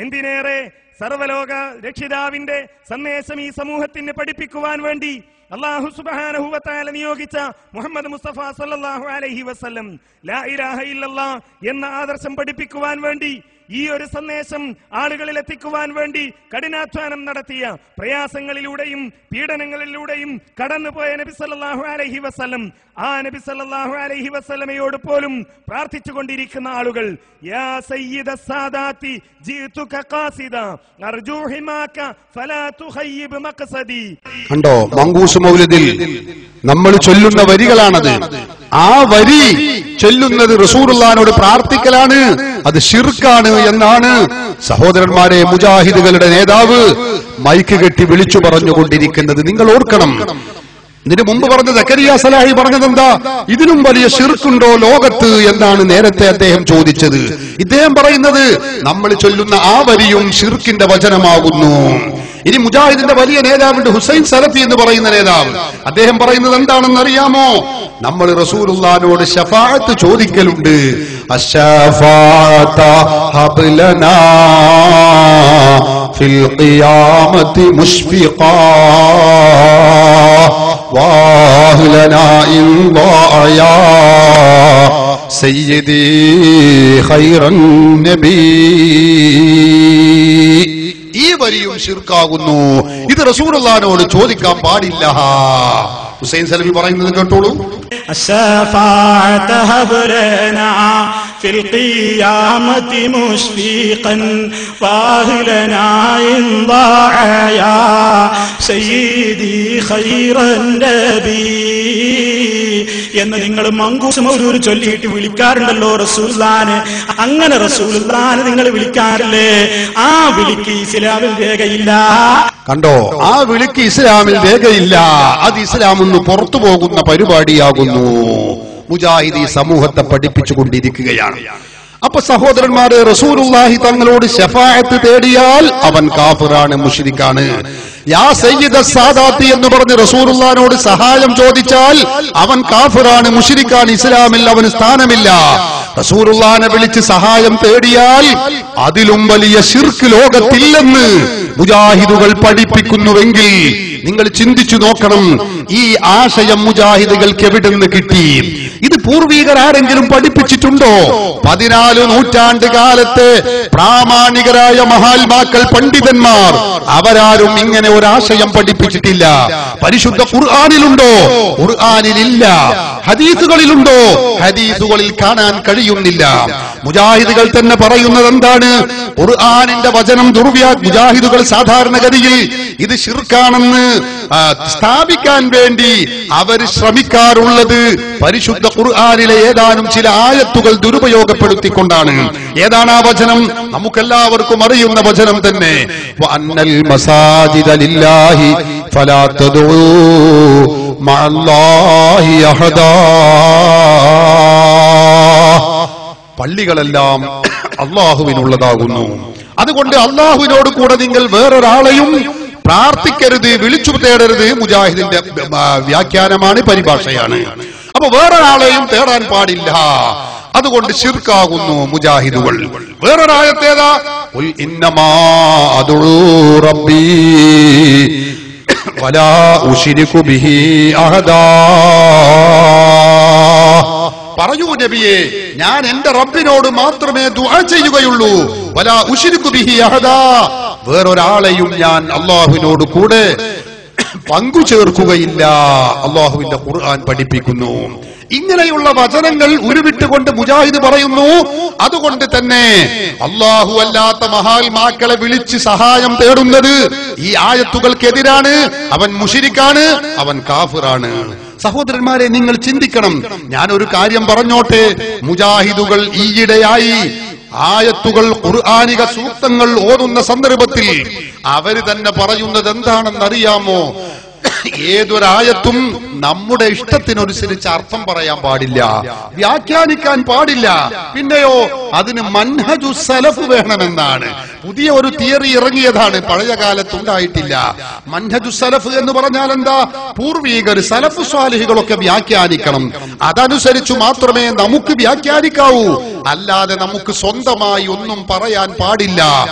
എന്തിനേറെ സർവലോക രക്ഷിതാവിന്റെ സന്ദേശം ഈ സമൂഹത്തിന് പഠിപ്പിക്കുവാൻ വേണ്ടി അല്ലാഹു സുബ്ഹാനഹു വ തആല നിയോഗിച്ച മുഹമ്മദ് മുസ്തഫ സല്ലല്ലാഹു അലൈഹി വസല്ലം ലാ ഇലാഹ ഇല്ലല്ലാഹ് എന്ന ആദർശം പഠിപ്പിക്കുവാൻ വേണ്ടി ഈ ഒരു സന്ദേശം ആളുകളിൽ എത്തിക്കുവാൻ വേണ്ടി കഠിനാധ്വാനം നടത്തിയ, പ്രയാസങ്ങളിലൂടെയും പീഡനങ്ങളിലൂടെയും കടന്നുപോയ നബി സല്ലല്ലാഹു അലൈഹി വസല്ലം, ആ നബി സല്ലല്ലാഹു അലൈഹി വസല്ലമയോട് പോലും പ്രാർത്ഥിച്ചു കൊണ്ടിരിക്കുന്ന ആളുകൾ, യാ സയ്യിദ സാദാത്തി ജിതുക ഖാസിദ അർജു ഹിമാക ഫലാ തുഖയ്യിബ് മഖ്സദി. കണ്ടോ, മങ്കൂസ് മൗലിദിൽ നമ്മൾ ചൊല്ലുന്ന വരികളാണത്. ആ വരി ചൊല്ലുന്നത് റസൂലുള്ളാഹിനോട് പ്രാർത്ഥിക്കലാണ്, അത് ശിർക്കാണ് എന്നാണ് സഹോദരന്മാരെ മുജാഹിദുകളുടെ നേതാവ് മൈക്ക് കെട്ടി വിളിച്ചു പറഞ്ഞുകൊണ്ടിരിക്കുന്നത്. നിങ്ങൾ ഓർക്കണം. ഇതിനു മുമ്പ് പറഞ്ഞ സക്കരിയ സലാഹി പറഞ്ഞതെന്താ? ഇതിനും വലിയ ശിർക്കുണ്ടോ ലോകത്ത് എന്നാണ് നേരത്തെ അദ്ദേഹം ചോദിച്ചത്. ഇദ്ദേഹം പറയുന്നത് നമ്മൾ ചൊല്ലുന്ന ആ വരിയും ശിർക്കിന്റെ വചനമാകുന്നു. ഇനി മുജാഹിദിന്റെ വലിയ നേതാവുണ്ട്, ഹുസൈൻ സലഫി എന്ന് പറയുന്ന നേതാവ്. അദ്ദേഹം പറയുന്നത് എന്താണെന്ന് അറിയാമോ? നമ്മൾ റസൂലുള്ളാഹിനോട് ശഫാഅത്ത് ചോദിക്കലുണ്ട്. അശ്ശഫാഅത ഹബ്ലനാ ഫിൽ ഖിയാമത്തി മുശ്ഫിഖാ വാഹ്ലനാ ഇൻ ളായാ സയ്യിദി ഖൈറൻ നബി. ഈ വരിയും ശിർക്കാകുന്നു. ഇത് റസൂലുള്ളാഹിനോട് ചോദിക്കാൻ പാടില്ല. ഹുസൈൻ സലഫി പറയുന്നത് കേട്ടോളൂ. الشفاعة هب لنا في القيامة مشفقا واهلنا إن ضاع يا سيدي خير النبي എന്ന് നിങ്ങൾ മങ്കൂസ് മൗലൂദ് ചൊല്ലിയിട്ട് വിളിക്കാറുണ്ടല്ലോ റസൂലുള്ളാഹിനെ. അങ്ങനെ റസൂലുള്ളാഹിനെ നിങ്ങൾ വിളിക്കാറില്ലേ? ആ വിളിക്ക് ഇസ്ലാമിൽ രേഖയില്ല. കണ്ടോ, ആ വിളിക്ക് ഇസ്ലാമിൽ രേഖയില്ല. അത് ഇസ്ലാമിൽ നിന്ന് പുറത്തു പോകുന്ന പരിപാടിയാകുന്നു. മുജാഹിദി സമൂഹത്തെ പഠിപ്പിച്ചുകൊണ്ടിരിക്കുകയാണ്. അപ്പൊ സഹോദരന്മാരെ, റസൂലുള്ളാഹി തങ്ങളോട് ശഫാഅത്ത് തേടിയാൽ അവൻ കാഫിറാണ്, മുശ്രിക്കാണ്. യാ സയ്യിദ സാദാത്തി എന്ന് പറഞ്ഞ് റസൂലുള്ളാഹിനോട് സഹായം ചോദിച്ചാൽ അവൻ കാഫിറാണ്, മുശ്രിക്കാണ്, ഇസ്ലാമിൽ അവന് സ്ഥാനമില്ല. റസൂലുള്ളാഹിനെ വിളിച്ച് സഹായം തേടിയാൽ അതിലും വലിയ ശിർക്ക് ലോകത്തില്ലെന്ന് മുജാഹിദുകൾ പഠിപ്പിക്കുന്നുവെങ്കിൽ നിങ്ങൾ ചിന്തിച്ചു നോക്കണം, ഈ ആശയം മുജാഹിദുകൾക്ക് എവിടെ നിന്ന് കിട്ടി? ഇത് പൂർവീകർ ആരെങ്കിലും പഠിപ്പിച്ചിട്ടുണ്ടോ? 14 നൂറ്റാണ്ട് കാലത്തെ പ്രാമാണികരായ മഹാത്മാക്കൾ, പണ്ഡിതന്മാർ, അവരാരും ഇങ്ങനെ ഒരാശയം പഠിപ്പിച്ചിട്ടില്ല. പരിശുദ്ധ ഖുർആനിലുണ്ടോ? ഖുർആനിലില്ല. ഹദീസുകളിലുണ്ടോ? ഹദീസുകളിൽ കാണാൻ കഴിയുന്നില്ല. മുജാഹിദുകൾ തന്നെ പറയുന്നത് എന്താണ്? ഖുർആനിന്റെ വചനം മുജാഹിദുകൾ സാധാരണഗതിയിൽ ഇത് ശിർക്കാണെന്ന് സ്ഥാപിക്കാൻ വേണ്ടി അവർ ശ്രമിക്കാറുള്ളത് പരിശുദ്ധ ഖുർആനിലെ ഏതാനും ചില ആയത്തുകൾ ദുരുപയോഗപ്പെടുത്തിക്കൊണ്ടാണ്. ഏതാണ് ആ വചനം? നമുക്കെല്ലാവർക്കും അറിയുന്ന വചനം തന്നെ. വഅന്നൽ മസാജിദ ലില്ലാഹി ഫലാ തദഊ മഅല്ലാഹി അഹദാ. പള്ളികളെല്ലാം അല്ലാഹുവിനുള്ളതാകുന്നു. അതുകൊണ്ട് അല്ലാഹുവിനോട് കൂടെ നിങ്ങൾ വേറൊരാളെയും പ്രാർത്ഥിക്കരുത്, വിളിച്ചു തേടരുത്. മുജാഹിദിന്റെ വ്യാഖ്യാനമാണ്, പരിഭാഷയാണ്. അപ്പൊ വേറൊരാളെയും തേടാൻ പാടില്ല. അതുകൊണ്ട് ശിർക്കാകുന്നു മുജാഹിദുകൾ. വേറൊരായത്തേതാ? ഖുൽ ഇന്നമാ അദൂ റബ്ബീ വലാ ഉശ്രികു ബിഹി അഹദാ. പറയൂ നബിയെ, ഞാൻ എന്റെ റബ്ബിനോട് മാത്രമേ ദുആ ചെയ്യുകയുള്ളൂ. വലാ ഉശ്രികു ബിഹി അഹദാ, വേറൊരാളെയും ഞാൻ അല്ലാഹുവിനോട് കൂടെ പങ്കു ചേർക്കുകയില്ല. അല്ലാഹുവിന്റെ ഖുർആൻ പഠിപ്പിക്കുന്നു. ഇങ്ങനെയുള്ള വചനങ്ങൾ ഉരുവിട്ടുകൊണ്ട് മുജാഹിദ് പറയുന്നു. അതുകൊണ്ട് തന്നെ അല്ലാഹു അല്ലാത്ത മഹാത്മാക്കളെ വിളിച്ച് സഹായം തേടുന്നത് ഈ ആയത്തുകൾക്കെതിരാണ്. അവൻ മുശ്രിക്കാണ്, അവൻ കാഫിറാണ്. സഹോദരന്മാരെ, നിങ്ങൾ ചിന്തിക്കണം. ഞാൻ ഒരു കാര്യം പറഞ്ഞോട്ടെ. മുജാഹിദുകൾ ഈയിടെയായി ആയത്തുകൾ, ഖുർആനിക സൂക്തങ്ങൾ ഓതുന്ന സന്ദർഭത്തിൽ അവര് തന്നെ പറയുന്നത് എന്താണെന്നറിയാമോ? ഏതൊരായത്തും നമ്മുടെ ഇഷ്ടത്തിനനുസരിച്ച് അർത്ഥം പറയാൻ പാടില്ല, വ്യാഖ്യാനിക്കാൻ പാടില്ല. പിന്നെയോ അതിന് മൻഹജു സലഫ് വേണമെന്നാണ്. പുതിയ ഒരു തിയറി ഇറങ്ങിയതാണ്, പഴയ കാലത്തുണ്ടായിട്ടില്ല. മൻഹജു സലഫ് എന്ന് പറഞ്ഞാൽ എന്താ? പൂർവീകർ, സലഫ് സ്വാലിഹികളൊക്കെ വ്യാഖ്യാനിക്കണം. അതനുസരിച്ചു മാത്രമേ നമുക്ക് വ്യാഖ്യാനിക്കാവൂ. അല്ലാതെ നമുക്ക് സ്വന്തമായി ഒന്നും പറയാൻ പാടില്ല.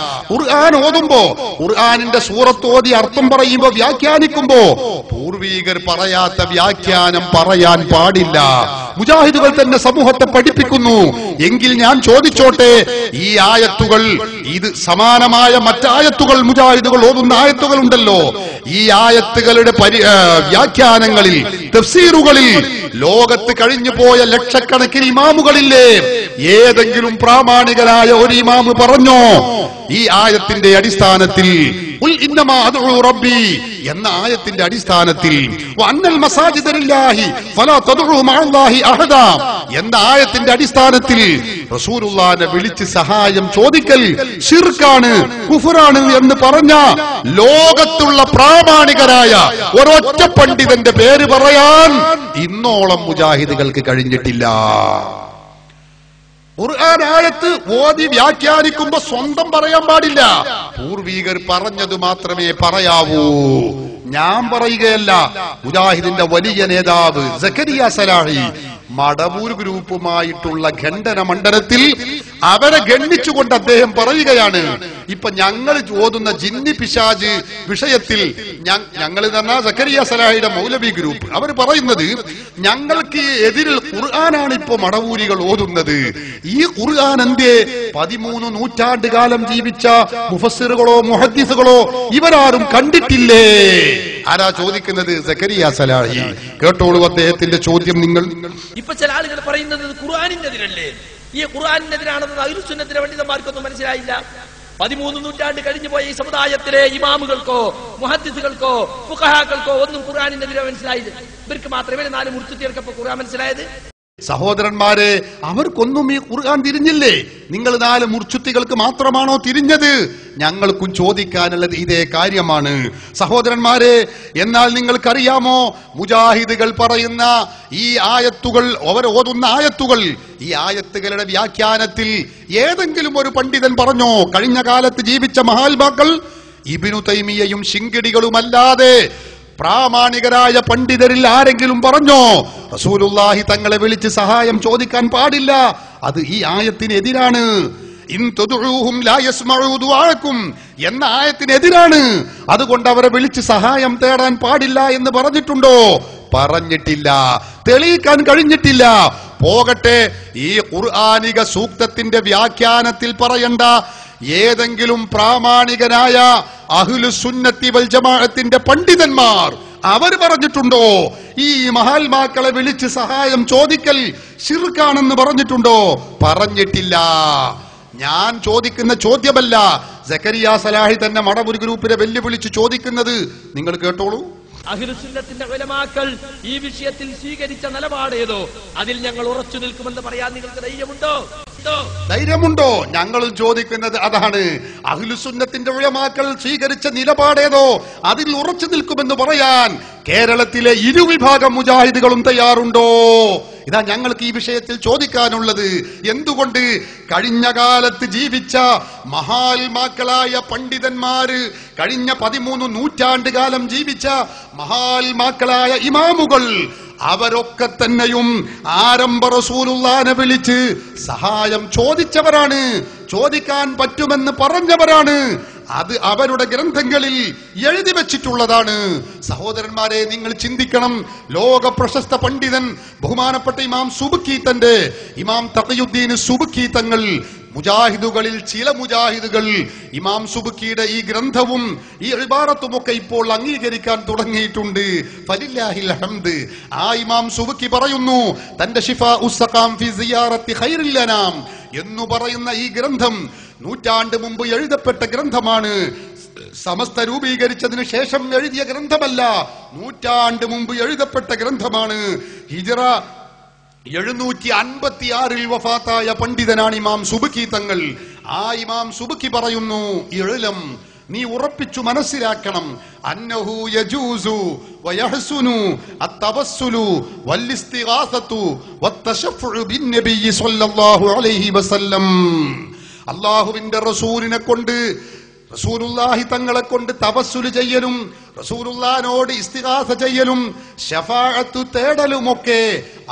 ഖുർആൻ ഓതുമ്പോ, ഖുർആനിന്റെ സൂറത്ത് ഓതി അർത്ഥം പറയുമ്പോ, വ്യാഖ്യാനിക്കുമ്പോ പൂർവീകർ പറയാത്ത വ്യാഖ്യാനം പറയാൻ പാടില്ല. മുജാഹിദുകൾ തന്നെ സമൂഹത്തെ പഠിപ്പിക്കുന്നു. എങ്കിൽ ഞാൻ ചോദിച്ചോട്ടെ, ഈ ആയത്തുകൾ, ഇത് സമാനമായ മറ്റായത്തുകൾ മുജാഹിദുകൾ ഓതുന്ന ആയത്തുകൾ ഉണ്ടല്ലോ, ഈ ആയത്തുകളുടെ വ്യാഖ്യാനങ്ങളിൽ, തഫ്സീറുകളിൽ ലോകത്ത് കഴിഞ്ഞു പോയ ലക്ഷക്കണക്കിന് ഇമാമുകളില്ലേ? ഏതെങ്കിലും പ്രാമാണികനായ ഒരു ഇമാമ് പറഞ്ഞോ ഈ ആയത്തിന്റെ അടിസ്ഥാനത്തിൽ, എന്ന ആയത്തിന്റെ അടിസ്ഥാനത്തിൽ എന്ന ആയത്തിന്റെ അടിസ്ഥാനത്തിൽ റസൂലുള്ളാഹിനെ വിളിച്ച് സഹായം ചോദിക്കൽ ശിർക്കാണ്, കുഫ്റാണ് എന്ന് പറഞ്ഞ ലോകത്തുള്ള പ്രാമാണികരായ ഒരൊറ്റ പണ്ഡിതന്റെ പേര് പറയാൻ ഇന്നോളം മുജാഹിദുകൾക്ക് കഴിഞ്ഞിട്ടില്ല. ഖുർആൻ ആയത്ത് ഓതി വ്യാഖ്യാനിക്കുമ്പോ സ്വന്തം പറയാൻ പാടില്ല, പൂർവീകർ പറഞ്ഞത് മാത്രമേ പറയാവൂ. ഞാൻ പറയുകയല്ല. മുജാഹിദിന്റെ വലിയ നേതാവ് സക്കരിയ സലാഹി മടവൂർ ഗ്രൂപ്പുമായിട്ടുള്ള ഖണ്ഡന മണ്ഡലത്തിൽ അവരെ ഗണ്ണിച്ചുകൊണ്ട് അദ്ദേഹം പറയുകയാണ്, ഇപ്പൊ ഞങ്ങൾ ഓതുന്ന ജിന്നി പിശാജ് വിഷയത്തിൽ ഞങ്ങൾ തന്നെ സക്കരിയ സലാഹിയുടെ മൗലവി ഗ്രൂപ്പ് അവർ പറയുന്നത്, ഞങ്ങൾക്ക് എതിരിൽ ഖുർആനാണ് ഇപ്പൊ മടവൂരികൾ ഓതുന്നത്. ഈ ഖുർആൻ എന്തേ 13 നൂറ്റാണ്ട് കാലം ജീവിച്ച മുഫസ്സിറുകളോ മുഹദ്ദിസുകളോ ഇവരാരും കണ്ടിട്ടില്ലേ? ആരാ ചോദിക്കുന്നത്? സക്കരിയ സലാഹി. കേട്ടോളൂ അദ്ദേഹത്തിന്റെ ചോദ്യം. നിങ്ങൾ ഇപ്പൊ ചില ആളുകൾ പറയുന്നത് ഖുർആനിനെതിരല്ലേ, ഈ ഖുർആനിനെതിരാണെന്ന് അഹ്ലുസുന്നത്തിലെ പണ്ഡിതന്മാർക്കൊന്നും മനസ്സിലായില്ല. 13 നൂറ്റാണ്ട് കഴിഞ്ഞു പോയ ഈ സമുദായത്തിലെ ഇമാമുകൾക്കോ മുഹദ്ദിസുകൾക്കോ ഫുഖഹാക്കൾക്കോ ഒന്നും ഖുർആനിനെതിരെ മനസ്സിലായില്ല. ഇവർക്ക് മാത്രമേ 4 മുർത്തത്തിയർക്കപ്പോ ഖുർആൻ മനസ്സിലായത്. സഹോദരന്മാരെ, അവർക്കൊന്നും ഈ ഖുർആൻ തിരിഞ്ഞില്ലേ? നിങ്ങൾ 4 മുർച്ചുത്തികൾക്ക് മാത്രമാണോ തിരിഞ്ഞത്? ഞങ്ങൾക്കും ചോദിക്കാനുള്ളത് ഇതേ കാര്യമാണ് സഹോദരന്മാരെ. എന്നാൽ നിങ്ങൾക്കറിയാമോ, മുജാഹിദുകൾ പറയുന്ന ഈ ആയത്തുകൾ, അവർ ഓതുന്ന ആയത്തുകൾ, ഈ ആയത്തുകളുടെ വ്യാഖ്യാനത്തിൽ ഏതെങ്കിലും ഒരു പണ്ഡിതൻ പറഞ്ഞോ? കഴിഞ്ഞ കാലത്ത് ജീവിച്ച മഹാത്മാക്കൾ ഇബ്നു തൈമിയയും ശിങ്കിടികളുമല്ലാതെ പ്രാമാണികരായ പണ്ഡിതരിൽ ആരെങ്കിലും പറഞ്ഞോ റസൂലുള്ളാഹി തങ്ങളെ വിളിച്ച് സഹായം ചോദിക്കാൻ പാടില്ല, അത് ഈ ആയത്തിനെതിരാണ്, ഇൻ തുദ്ഉഹും ലാ യസ്മഉ ദുആഅക്കും എന്ന ആയത്തിനെതിരാണ്, അതുകൊണ്ട് അവരെ വിളിച്ച് സഹായം തേടാൻ പാടില്ല എന്ന് പറഞ്ഞിട്ടുണ്ടോ? പറഞ്ഞിട്ടില്ല, തെളിയിക്കാൻ കഴിഞ്ഞിട്ടില്ല. പോകട്ടെ, ഈ ഖുർആനിക സൂക്തത്തിന്റെ വ്യാഖ്യാനത്തിൽ പറയണ്ട ഏതെങ്കിലും പ്രാമാണികനായ അഹ്ലുസുന്നത്തി വൽ ജമാഅത്തിന്റെ പണ്ഡിതന്മാർ അവർ പറഞ്ഞിട്ടുണ്ടോ ഈ മഹാത്മാക്കളെ വിളിച്ച് സഹായം ചോദിക്കൽ ശിർക്കാണെന്ന് പറഞ്ഞിട്ടുണ്ടോ? പറഞ്ഞിട്ടില്ല. ഞാൻ ചോദിക്കുന്ന ചോദ്യമല്ല, സക്കരിയ സലാഹി തന്നെ മടവൂർ ഗ്രൂപ്പിനെ വെല്ലുവിളിച്ച് ചോദിക്കുന്നത്. നിങ്ങൾ കേട്ടോളൂ. അഹ്ലുസുന്നത്തിന്റെ ഉലമാക്കൾ ഈ വിഷയത്തിൽ സ്വീകരിച്ച നിലപാടേതോ അതിൽ ഞങ്ങൾ ഉറച്ചു നിൽക്കുമെന്ന് പറയാൻ നിങ്ങൾക്ക് ധൈര്യമുണ്ടോ? ഞങ്ങൾ ചോദിക്കുന്നത് അതാണ്. അഹ്ലുസുന്നത്തിന്റെ ഉലമാക്കൾ സ്വീകരിച്ച നിലപാടേതോ അതിൽ ഉറച്ചു നിൽക്കുമെന്ന് പറയാൻ കേരളത്തിലെ ഇരുവിഭാഗം മുജാഹിദുകളും തയ്യാറുണ്ടോ? ഇതാ ഞങ്ങൾക്ക് ഈ വിഷയത്തിൽ ചോദിക്കാനുള്ളത്. എന്തുകൊണ്ട് കഴിഞ്ഞ കാലത്ത് ജീവിച്ച മഹാത്മാക്കളായ പണ്ഡിതന്മാര്, കഴിഞ്ഞ 13 നൂറ്റാണ്ട് കാലം ജീവിച്ച മഹാത്മാക്കളായ ഇമാമുകൾ, അവരൊക്കെ തന്നെയും ആരംഭ റസൂലുള്ളാഹിനെ വിളിച്ച് സഹായം ചോദിച്ചവരാണ്, ചോദിക്കാൻ പറ്റുമെന്ന് പറഞ്ഞവരാണ്. അത് അവരുടെ ഗ്രന്ഥങ്ങളിൽ എഴുതി വെച്ചിട്ടുള്ളതാണ്. സഹോദരന്മാരെ, നിങ്ങൾ ചിന്തിക്കണം. ലോക പ്രശസ്ത പണ്ഡിതൻ ബഹുമാനപ്പെട്ട ഇമാം സുബ്കി തന്റെ, ഇമാം തഖിയുദ്ദീൻ സുബ്കി തങ്ങൾ, മുജാഹിദുകളിൽ ചില മുജാഹിദുകൾ ഇമാം സുബ്കിയുടെ ഈ ഗ്രന്ഥവും ഈ ഇബാറത്തുമൊക്കെ ഇപ്പോൾ അംഗീകരിക്കാൻ തുടങ്ങിയിട്ടുണ്ട്. ഫലില്ലാഹിൽ ഹംദ്. ആ ഇമാം സുബ്കി പറയുന്നു, തന്റെ ശിഫാഉസ് സഖാം ഫി സിയാറത്തി ഖൈറിൽ അനാം എന്ന് പറയുന്ന ഈ ഗ്രന്ഥം 100 നൂറ്റാണ്ട് മുമ്പ് എഴുതപ്പെട്ട ഗ്രന്ഥമാണ്. സമസ്ത രൂപീകരിച്ചതിന് ശേഷം എഴുതിയ ഗ്രന്ഥമല്ല, 100 നൂറ്റാണ്ട് മുമ്പ് എഴുതപ്പെട്ട ഗ്രന്ഥമാണ്. ഹിജ്റ 756 വഫാത്തായ പണ്ഡിതനാണ് ഇമാം സുബ്കി തങ്ങൾ. ആ ഇമാം സുബ്കി പറയുന്നു, ഇഅ്ലം, നീ ഉറപ്പിച്ചു മനസ്സിലാക്കണം, അന്നഹു യജൂസു വയഹ്സുനു അത്തവസ്സുലു വൽഇസ്തിഗാസതു വത്തശഫഉ ബിന്നബി സ്വല്ലല്ലാഹു അലൈഹി വസല്ലം. അല്ലാഹുവിന്റെ റസൂലിനെ കൊണ്ട്, റസൂലുള്ളാഹി തങ്ങളെ കൊണ്ട് തവസ്സുൽ ചെയ്യലും റസൂലുള്ളാഹിനോട് ഇസ്തിഗാസ ചെയ്യലും ശഫാഅത്ത് തേടലുമൊക്കെ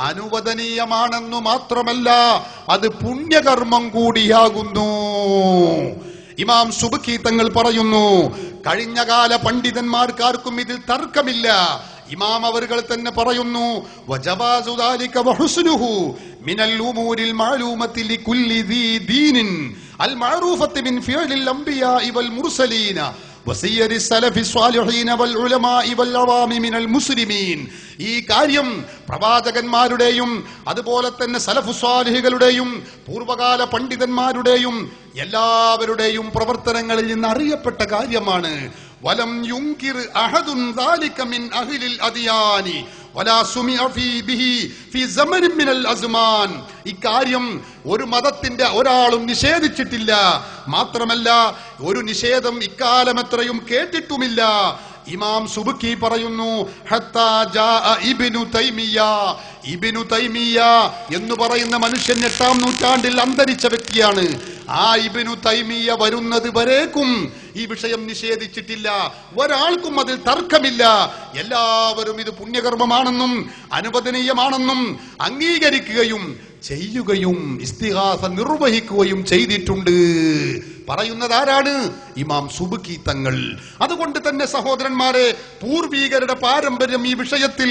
അനുവദനീയമാണെന്നു മാത്രമല്ല അത് പുണ്യകർമ്മം കൂടിയാകുന്നു. ഇമാം സുബ്കി തങ്ങൾ പറയുന്നു, കഴിഞ്ഞകാല പണ്ഡിതന്മാർക്കാർക്കും ഇതിൽ തർക്കമില്ല. ഇമാം അവர்கள் തന്നെ പറയുന്നു വജവാസു ദാലിക വഹുസ്നുഹു മിനൽ ഉമൂരിൽ മഅലൂമത്തി ലികുല്ലി ദീ ദീനിൻ അൽ മഅറൂഫത്തി മിൻ ഫിഅലിൽ അംബിയാഇ വൽ മുർസലീന വസിയ്യരി സലഫി സ്വാലിഹീന വൽ ഉലമാഇ വൽ അവാമി മിനൽ മുസ്ലിമീൻ. ഈ കാര്യം പ്രവാചകന്മാരുടെയും അതുപോലെ തന്നെ സലഫു സ്വാലിഹുകളുടെയും പൂർവകാല പണ്ഡിതന്മാരുടെയും എല്ലാവരുടെയും പ്രവർത്തനങ്ങളിൽ നിന്ന് അറിയപ്പെട്ട കാര്യമാണ്. വലം യുൻകിർ അഹദുൻ ദാലിക മിൻ അഹ്ലിൽ അദിയാനി വലാ സുമിഅ ബിഹി ഫീ സമനിൻ മിനൽ അസ്മാൻ. ഇക്കാര്യം ഒരു മതത്തിന്റെ ഒരാളും നിഷേധിച്ചിട്ടില്ല. മാത്രമല്ല ഒരു നിഷേധം ഇക്കാലം എത്രയും കേട്ടിട്ടുമില്ല. ഇമാം സുബ്കി പറയുന്നു ഹത്താ ജാഅ ഇബ്നു തൈമിയ്യ. ഇബ്നു തൈമിയ്യ എന്ന് പറയുന്ന മനുഷ്യൻ 8-ാം നൂറ്റാണ്ടിൽ അന്തരിച്ച വ്യക്തിയാണ്. ആ ഇബ്നു തൈമിയ്യ വരുന്നത് വരേക്കും ഈ വിഷയം നിഷേധിച്ചിട്ടില്ല. ഒരാൾക്കും അതിൽ തർക്കമില്ല. എല്ലാവരും ഇത് പുണ്യകർമ്മമാണെന്നും അനുവദനീയമാണെന്നും അംഗീകരിക്കുകയും ചെയ്യുകയും ഇസ്തിഗാസ നിർവഹിക്കുകയും ചെയ്തിട്ടുണ്ട്. പറയുന്നത് ആരാണ്? ഇമാം സുബ്കി തങ്ങൾ. അതുകൊണ്ട് തന്നെ സഹോദരന്മാരെ, പൂർവീകരുടെ പാരമ്പര്യം ഈ വിഷയത്തിൽ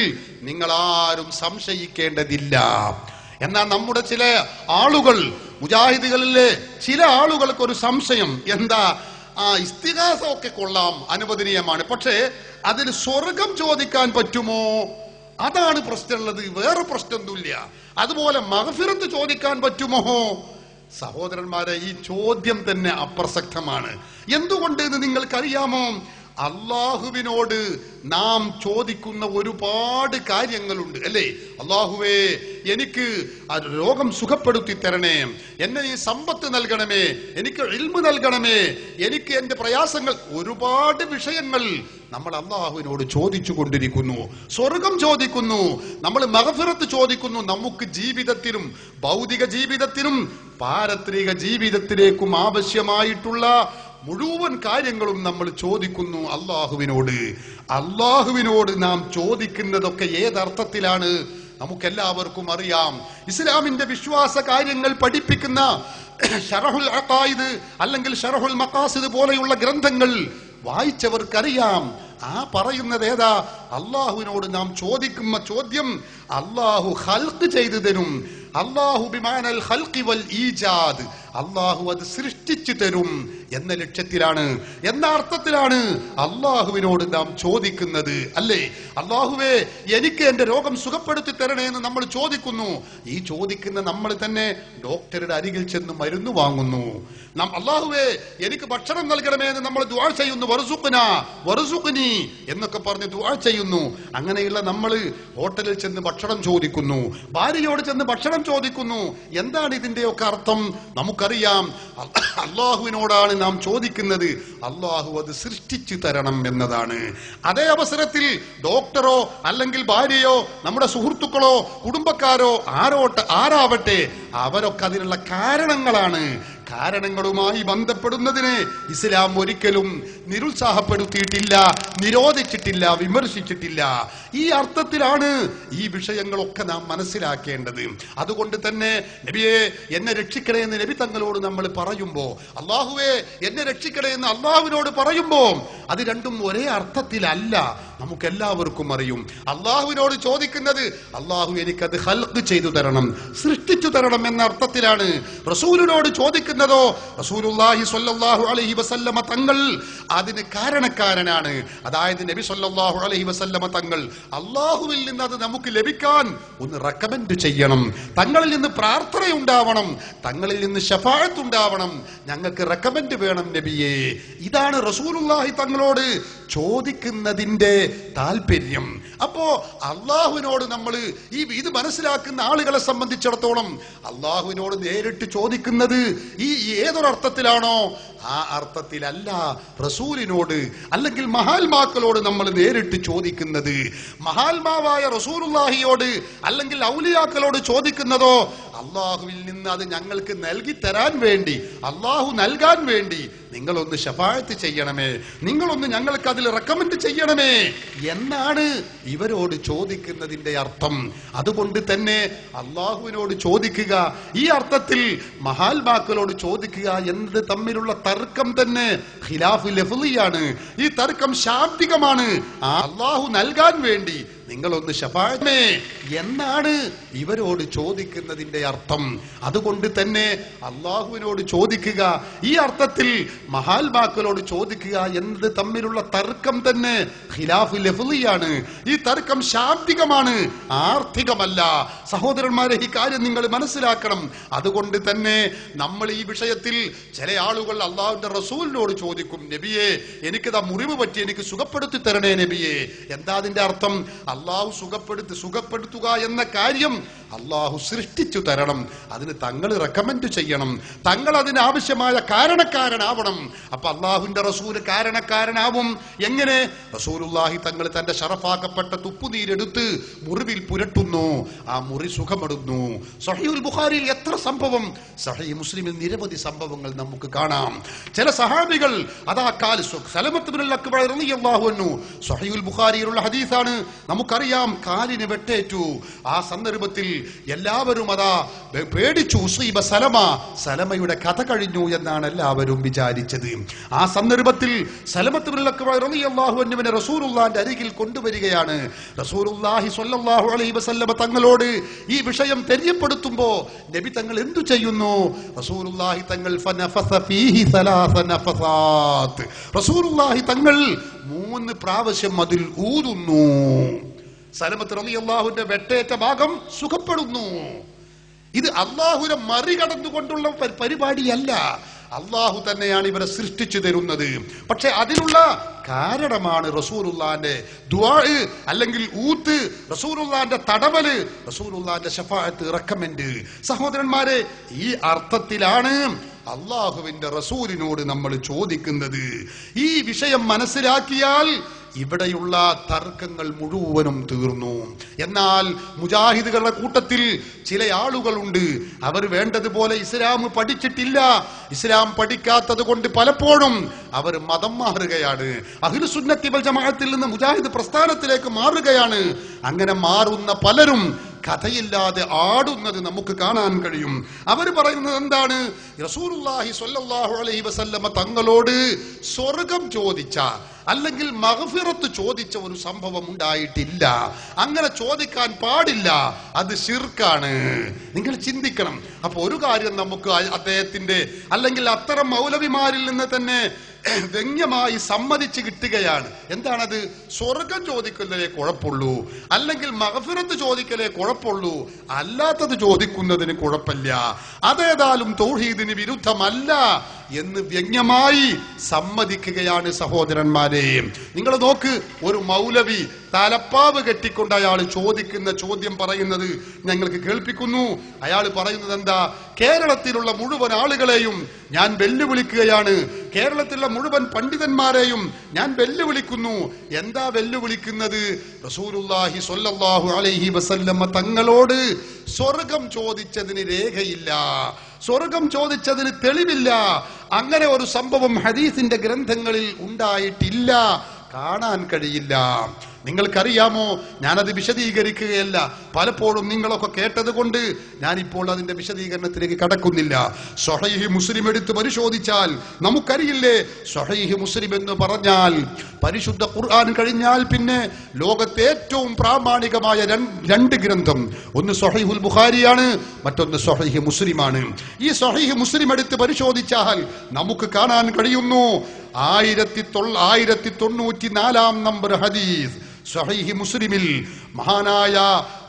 നിങ്ങളാരും സംശയിക്കേണ്ടതില്ല. എന്നാൽ നമ്മുടെ ചില ആളുകൾ, മുജാഹിദുകളിലെ ചില ആളുകൾക്കൊരു സംശയം. എന്താ? ഇസ്തിഗാസ ഒക്കെ കൊള്ളാം, അനുവദനീയമാണ്, പക്ഷേ അതിൽ സ്വർഗം ചോദിക്കാൻ പറ്റുമോ? അതാണ് പ്രശ്നമുള്ളത്. വേറെ പ്രശ്നമൊന്നുമില്ല. അതുപോലെ മഗ്ഫിറത്ത് ചോദിക്കാൻ പറ്റുമോ? സഹോദരന്മാരെ, ഈ ചോദ്യം തന്നെ അപ്രസക്തമാണ്. എന്തുകൊണ്ട് എന്ന് നിങ്ങൾക്കറിയാമോ? അള്ളാഹുവിനോട് നാം ചോദിക്കുന്ന ഒരുപാട് കാര്യങ്ങളുണ്ട്, അല്ലേ? അള്ളാഹുവേ, എനിക്ക് ആ രോഗം സുഖപ്പെടുത്തി തരണേ, എന്നെ നീ സമ്പത്ത് നൽകണമേ, എനിക്ക് ഇൽമു നൽകണമേ, എനിക്ക് എന്റെ പ്രയാസങ്ങൾ, ഒരുപാട് വിഷയങ്ങൾ നമ്മൾ അള്ളാഹുവിനോട് ചോദിച്ചു കൊണ്ടിരിക്കുന്നു. സ്വർഗം ചോദിക്കുന്നു, നമ്മൾ മഗ്ഫിറത്ത് ചോദിക്കുന്നു. നമുക്ക് ജീവിതത്തിനും ഭൗതിക ജീവിതത്തിനും പാരത്രിക ജീവിതത്തിലേക്കും ആവശ്യമായിട്ടുള്ള മുഴുവൻ കാര്യങ്ങളും നമ്മൾ ചോദിക്കുന്നു അള്ളാഹുവിനോട്. അള്ളാഹുവിനോട് നാം ചോദിക്കുന്നതൊക്കെ ഏതർത്ഥത്തിലാണ് നമുക്കെല്ലാവർക്കും അറിയാം. ഇസ്ലാമിന്റെ വിശ്വാസ കാര്യങ്ങൾ പഠിപ്പിക്കുന്ന ശറഹുൽ അഖായിദ് അല്ലെങ്കിൽ ശറഹുൽ മഖാസിദ് പോലെയുള്ള ഗ്രന്ഥങ്ങൾ വായിച്ചവർക്കറിയാം. ആ പറയുന്നത് ഏതാ? അള്ളാഹുവിനോട് നാം ചോദിക്കുന്ന ചോദ്യം അള്ളാഹു ഖൽഖ് ചെയ്തു തരും. അള്ളാഹു ബിമാനൽ ഖൽഖി വൽ ഈജാദ്, അള്ളാഹു അത് സൃഷ്ടിച്ചു തരും എന്ന ലക്ഷ്യത്തിലാണ്, എന്ന അർത്ഥത്തിലാണ് അള്ളാഹുവിനോട് നാം ചോദിക്കുന്നത്, അല്ലേ? അള്ളാഹുവേ, എനിക്ക് എന്റെ രോഗം സുഖപ്പെടുത്തി തരണേ എന്ന് നമ്മൾ ചോദിക്കുന്നു. ഈ ചോദിക്കുന്ന നമ്മൾ തന്നെ ഡോക്ടറുടെ അരികിൽ ചെന്ന് മരുന്ന് വാങ്ങുന്നു. അള്ളാഹുവേ, എനിക്ക് ഭക്ഷണം നൽകണമേ എന്ന് നമ്മൾ ദുആ ചെയ്യുന്നു. വർസുഖ്നാ വർസുഖ്നി എന്നൊക്കെ പറഞ്ഞ് ദുആ ചെയ്യുന്നു. അങ്ങനെയുള്ള നമ്മൾ ഹോട്ടലിൽ ചെന്ന് ഭക്ഷണം ചോദിക്കുന്നു, ഭാര്യയോട് ചെന്ന് ഭക്ഷണം ചോദിക്കുന്നു. എന്താണ് ഇതിന്റെയൊക്കെ അർത്ഥം? നമുക്കറിയാം, അള്ളാഹുവിനോടാണ് നാം ചോദിക്കുന്നത്. അള്ളാഹു അത് സൃഷ്ടിച്ചു തരണം എന്നതാണ്. അതേ അവസരത്തിൽ ഡോക്ടറോ അല്ലെങ്കിൽ ഭാര്യയോ നമ്മുടെ സുഹൃത്തുക്കളോ കുടുംബക്കാരോ ആരാവട്ടെ, അവരൊക്കെ അതിനുള്ള കാരണങ്ങളാണ്. കാരണങ്ങളുമായി ബന്ധപ്പെടുന്നതിനെ ഇസ്ലാം ഒരിക്കലും നിരുത്സാഹപ്പെടുത്തിയിട്ടില്ല, നിരോധിച്ചിട്ടില്ല, വിമർശിച്ചിട്ടില്ല. ഈ അർത്ഥത്തിലാണ് ഈ വിഷയങ്ങളൊക്കെ നാം മനസ്സിലാക്കേണ്ടത്. അതുകൊണ്ട് തന്നെ നബിയെ, എന്നെ രക്ഷിക്കണേ എന്ന് നബി തങ്ങളോട് നമ്മൾ പറയുമ്പോ, അള്ളാഹുവേ എന്നെ രക്ഷിക്കണേ എന്ന് അള്ളാഹുവിനോട് പറയുമ്പോ, അത് രണ്ടും ഒരേ അർത്ഥത്തിലല്ല. നമുക്കെല്ലാവർക്കും അറിയും. അള്ളാഹുവിനോട് ചോദിക്കുന്നത് അള്ളാഹു എനിക്കത് ഖൽഖ് ചെയ്തു തരണം, സൃഷ്ടിച്ചു തരണം എന്ന അർത്ഥത്തിലാണ്. റസൂലിനോട് ചോദിക്കുന്നതോ, റസൂലുള്ളാഹി സ്വല്ലല്ലാഹു അലൈഹി വസല്ലമ തങ്ങൾ അതിന് കാരണക്കാരനാണ്. അതായത് നബി സ്വല്ലല്ലാഹു അലൈഹി വസല്ലമ തങ്ങൾ അള്ളാഹുവിൽ നിന്ന് അത് നമുക്ക് ലഭിക്കാൻ ഒന്ന് റെക്കമെൻഡ് ചെയ്യണം. തങ്ങളിൽ നിന്ന് പ്രാർത്ഥന ഉണ്ടാവണം, തങ്ങളിൽ നിന്ന് ശഫാഅത്ത് ഉണ്ടാവണം, ഞങ്ങൾക്ക് റെക്കമെൻഡ് വേണം നബിയെ. ഇതാണ് റസൂലുള്ളാഹി തങ്ങളോട് ചോദിക്കുന്നതിന്റെ താല്പര്യം. അപ്പോ അള്ളാഹുവിനോട് നമ്മൾ ഇത് മനസ്സിലാക്കുന്ന ആളുകളെ സംബന്ധിച്ചിടത്തോളം അള്ളാഹുവിനോട് നേരിട്ട് ചോദിക്കുന്നത് ഈ ഏതൊരർത്ഥത്തിലാണോ ആ അർത്ഥത്തിലല്ല റസൂലിനോട് അല്ലെങ്കിൽ മഹാത്മാക്കളോട് നമ്മൾ നേരിട്ട് ചോദിക്കുന്നത്. മഹാത്മാവായ റസൂലുള്ളാഹിയോട് അല്ലെങ്കിൽ ഔലിയാക്കളോട് ചോദിക്കുന്നതോ അള്ളാഹുവിൽ നിന്ന് അത് ഞങ്ങൾക്ക് നൽകി തരാൻ വേണ്ടി, അള്ളാഹു നൽകാൻ വേണ്ടി നിങ്ങളൊന്ന് ശഫാഅത്ത് ചെയ്യണമേ, നിങ്ങളൊന്ന് ഞങ്ങൾക്ക് അതിൽ റെക്കമെൻഡ് ചെയ്യണമേ എന്നാണ് ഇവരോട് ചോദിക്കുന്നതിന്റെ അർത്ഥം. അതുകൊണ്ട് തന്നെ അള്ളാഹുവിനോട് ചോദിക്കുക, ഈ അർത്ഥത്തിൽ മഹാത്മാക്കളോട് ചോദിക്കുക എന്നത് തമ്മിലുള്ള തർക്കം തന്നെ ഖിലാഫ് ലഫ്ളിയാണ്. ഈ തർക്കം ശാബ്ദികമാണ്. അള്ളാഹു നൽകാൻ വേണ്ടി നിങ്ങളൊന്ന് ശഫാഅത്ത് എന്നാണ് ഇവരോട് ചോദിക്കുന്നതിന്റെ അർത്ഥം. അതുകൊണ്ട് തന്നെ അള്ളാഹുവിനോട് ചോദിക്കുക, ഈ അർത്ഥത്തിൽ മഹാത്മാക്കളോട് ചോദിക്കുക എന്നത് തമ്മിലുള്ള തർക്കം തന്നെ ഖിലാഫ് ലഫ്ളിയാണ്. ഈ തർക്കം ശാബ്ദികമാണ്, ആർത്ഥികമല്ല. സഹോദരന്മാരെ, ഈ കാര്യം നിങ്ങൾ മനസ്സിലാക്കണം. അതുകൊണ്ട് തന്നെ നമ്മൾ ഈ വിഷയത്തിൽ ചില ആളുകൾ അള്ളാഹുവിന്റെ റസൂലിനോട് ചോദിക്കും, നബിയെ എനിക്കിതാ മുറിവ് പറ്റി, എനിക്ക് സുഖപ്പെടുത്തി തരണേ നബിയെ. എന്താ അതിന്റെ അർത്ഥം? അള്ളാഹു സുഖപ്പെടുത്തുക എന്ന കാര്യം അള്ളാഹു സൃഷ്ടിച്ചു തരണം, അതിന് തങ്ങൾ റെക്കമെൻഡ് ചെയ്യണം, തങ്ങൾ അതിന് ആവശ്യമായ കാരണക്കാരനാവണം. അപ്പൊ അള്ളാഹുവിന്റെ റസൂല് കാരണക്കാരനാവും. എങ്ങനെ? റസൂലുള്ളാഹി തങ്ങൾ തന്റെ ശറഫാക്കപ്പെട്ട തുപ്പുനീരെടുത്ത് മുറിവിൽ പുരട്ടുന്നു, ആ മുറി സുഖമെടുന്നു. സഹീഹുൽ ബുഖാരിയിൽ എത്ര സംഭവം, സഹീഹ് മുസ്ലിമിൽ നിരവധി സംഭവങ്ങൾ നമുക്ക് കാണാം. ചില സഹാബികൾ അതാ സലമത്ത് ബിനുൽ അക്വ റളിയല്ലാഹു അൻഹു, സഹീഹുൽ ബുഖാരിയിലുള്ള ഹദീസാണ്, നമുക്കറിയാം, കാലിന് വെട്ടേറ്റു. ആ സന്ദർഭത്തിൽ എല്ലാവരും അതാ പേടിച്ചു. ഉസീബ സലമ, സലമയുടെ കഥ കഴിഞ്ഞു എന്നാണ് എല്ലാവരും വിചാരിച്ചത്. ആ സന്ദർഭത്തിൽ സലമത്ത് ബിനുൽ അക്വ റളിയല്ലാഹു അൻഹുവിനെ റസൂലുള്ളാഹിന്റെ അരികിൽ കൊണ്ടുവരികയാണ്. റസൂലുള്ളാഹി സ്വല്ലല്ലാഹു അലൈഹി വസല്ലം തങ്ങളോട് ഈ വിഷയം തെര്യപ്പെടുത്തുമ്പോ നബി തങ്ങൾ എന്തു ചെയ്യുന്നു? റസൂലുള്ളാഹി തങ്ങൾ ഫനഫസ ഫീഹി സലാസ നഫസാത്ത്, റസൂലുള്ളാഹി തങ്ങൾ 3 പ്രാവശ്യം അതിൽ ഊതുന്നു. സലമത്ത് റളിയല്ലാഹുവിന്റെ വെട്ടേറ്റ ഭാഗം സുഖപ്പെടുന്നു. ഇത് അള്ളാഹുവിനെ മറികടന്നുകൊണ്ടുള്ള പരിപാടിയല്ല, അള്ളാഹു തന്നെയാണ് ഇവരെ സൃഷ്ടിച്ചു തരുന്നത്. പക്ഷെ അതിനുള്ള കാരണമാണ് റസൂലുള്ളാഹിന്റെ ദുആ, അല്ലെങ്കിൽ ഊത്ത്, റസൂലുള്ളാഹിന്റെ തടവല്, റസൂലുള്ളാഹിന്റെ ശഫാഅത്ത്, റെക്കമെൻഡ്. സഹോദരന്മാരെ, ഈ അർത്ഥത്തിലാണ് അള്ളാഹുവിന്റെ റസൂലിനോട് നമ്മൾ ചോദിക്കുന്നത്. ഈ വിഷയം മനസ്സിലാക്കിയാൽ ഇവിടെയുള്ള തർക്കങ്ങൾ മുഴുവനും തീർന്നു. എന്നാൽ മുജാഹിദുകളുടെ കൂട്ടത്തിൽ ചില ആളുകളുണ്ട്, അവർ വേണ്ടതുപോലെ ഇസ്ലാം പഠിച്ചിട്ടില്ല. ഇസ്ലാം പഠിക്കാത്തത് കൊണ്ട് പലപ്പോഴും അവർ മതം മാറുകയാണ്, അഹ്ലു സുന്നത്തി വൽ ജമാഅത്തിൽ നിന്ന് മുജാഹിദ് പ്രസ്ഥാനത്തിലേക്ക് മാറുകയാണ്. അങ്ങനെ മാറുന്ന പലരും കഥയില്ലാതെ ആടുന്നത് നമുക്ക് കാണാൻ കഴിയും. അവർ പറയുന്നത് എന്താണ്? റസൂലുള്ളാഹി സ്വല്ലല്ലാഹു അലൈഹി വസല്ലമ തങ്ങളോട് സ്വർഗം ചോദിച്ച, അല്ലെങ്കിൽ മഗ്ഫിറത്ത് ചോദിച്ച ഒരു സംഭവം ഉണ്ടായിട്ടില്ല, അങ്ങനെ ചോദിക്കാൻ പാടില്ല, അത് ശിർക്കാണ്. നിങ്ങൾ ചിന്തിക്കണം. അപ്പൊ ഒരു കാര്യം നമുക്ക് അദ്ദേഹത്തിന്റെ അല്ലെങ്കിൽ അത്തരം മൗലവിമാരിൽ നിന്ന് തന്നെ വ്യംഗ്യമായി സമ്മതിച്ച് കിട്ടുകയാണ്. എന്താണത്? സ്വർഗം ചോദിക്കുന്നതിലേ കുഴപ്പമുള്ളൂ, അല്ലെങ്കിൽ മഗ്ഫിറത്ത് ചോദിക്കലേ കുഴപ്പമുള്ളൂ, അല്ലാത്തത് ചോദിക്കുന്നതിന് കുഴപ്പമില്ല, അതേതായാലും തൗഹീദിന് വിരുദ്ധമല്ല എന്ന് വ്യംഗ്യമായി സമ്മതിക്കുകയാണ്. സഹോദരന്മാരെ, നിങ്ങൾ നോക്ക്, ഒരു മൗലവി തലപ്പാവ് കെട്ടിക്കൊണ്ട് അയാൾ ചോദിക്കുന്ന ചോദ്യം പറയുന്നത് ഞങ്ങൾക്ക് കേൾപ്പിക്കുന്നു. അയാൾ പറയുന്നത് എന്താ? കേരളത്തിലുള്ള മുഴുവൻ ആളുകളെയും ഞാൻ വെല്ലുവിളിക്കുകയാണ്, കേരളത്തിലുള്ള മുഴുവൻ പണ്ഡിതന്മാരെയും ഞാൻ വെല്ലുവിളിക്കുന്നു. എന്താ വെല്ലുവിളിക്കുന്നത്? റസൂലുള്ളാഹി സ്വല്ലല്ലാഹു അലൈഹി വസല്ലം തങ്ങളോട് സ്വർഗം ചോദിച്ചതിന് രേഖയില്ല, സ്വർഗം ചോദിച്ചതിന് തെളിവില്ല. അങ്ങനെ ഒരു സംഭവം ഹദീസിന്റെ ഗ്രന്ഥങ്ങളിൽ ഉണ്ടായിട്ടില്ല, കാണാൻ കഴിയില്ല. നിങ്ങൾക്കറിയാമോ, ഞാനത് വിശദീകരിക്കുകയല്ല, പലപ്പോഴും നിങ്ങളൊക്കെ കേട്ടത് കൊണ്ട് ഞാനിപ്പോൾ അതിന്റെ വിശദീകരണത്തിലേക്ക് കടക്കുന്നില്ല. സ്വഹീഹ് മുസ്ലിം എടുത്ത് പരിശോധിച്ചാൽ നമുക്കറിയില്ലേ, സ്വഹീഹ് മുസ്ലിം എന്ന് പറഞ്ഞാൽ പരിശുദ്ധ ഖുർആൻ കഴിഞ്ഞാൽ പിന്നെ ലോകത്തെ ഏറ്റവും പ്രാമാണികമായ രണ്ട് ഗ്രന്ഥം, ഒന്ന് സ്വഹീഹുൽ ബുഖാരിയാണ്, മറ്റൊന്ന് സ്വഹീഹ് മുസ്ലിമാണ്. ഈ സ്വഹീഹ് മുസ്ലിം എടുത്ത് പരിശോധിച്ചാൽ നമുക്ക് കാണാൻ കഴിയുന്നു 1094 നമ്പർ ഹദീസ് സ്വഹീഹ് മുസ്ലിമിൽ മഹാനായ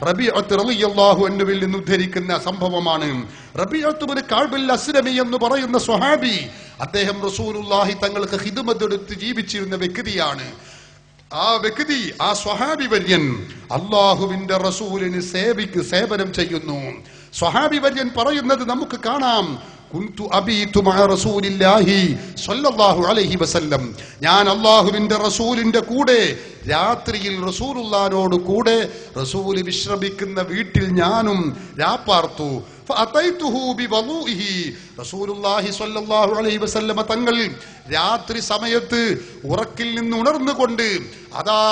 റബീഅത്ത് റളിയല്ലാഹു അൻഹുവിൽ നിന്ന് ഉദ്ധരിക്കുന്ന സംഭവമാണ്. റബീഅത്ത് ഇബ്നു കഅബ് അസ്ലമി എന്ന് പറയുന്ന സ്വഹാബി, അദ്ദേഹം റസൂലുള്ളാഹി തങ്ങൾക്ക് ഖിദ്മത്ത് എടുത്ത് ജീവിച്ചിരുന്ന വ്യക്തിയാണ്. ആ വ്യക്തി, ആ സ്വഹാബി വര്യൻ അല്ലാഹുവിന്റെ റസൂലിന് സേവനം ചെയ്യുന്നു. സ്വഹാബി വര്യൻ പറയുന്നത് നമുക്ക് കാണാം, കുന്തു അബീതു മഅ റസൂലില്ലാഹി സ്വല്ലല്ലാഹു അലൈഹി വസല്ലം, ഞാൻ അല്ലാഹുവിന്റെ റസൂലിന്റെ കൂടെ രാത്രിയിൽ റസൂലുള്ളാഹിനോട് കൂടെ റസൂൽ വിശ്രമിക്കുന്ന വീട്ടിൽ ഞാനും രാപ്പാർത്തു. ഫഅതൈതുഹു ബിവളൂഇഹി റസൂലുള്ളാഹി സ്വല്ലല്ലാഹു അലൈഹി വസല്ലമ തങ്ങൾ രാത്രി സമയത്ത് ഉറക്കിൽ നിന്ന് ഉണർന്നുകൊണ്ട് അതാ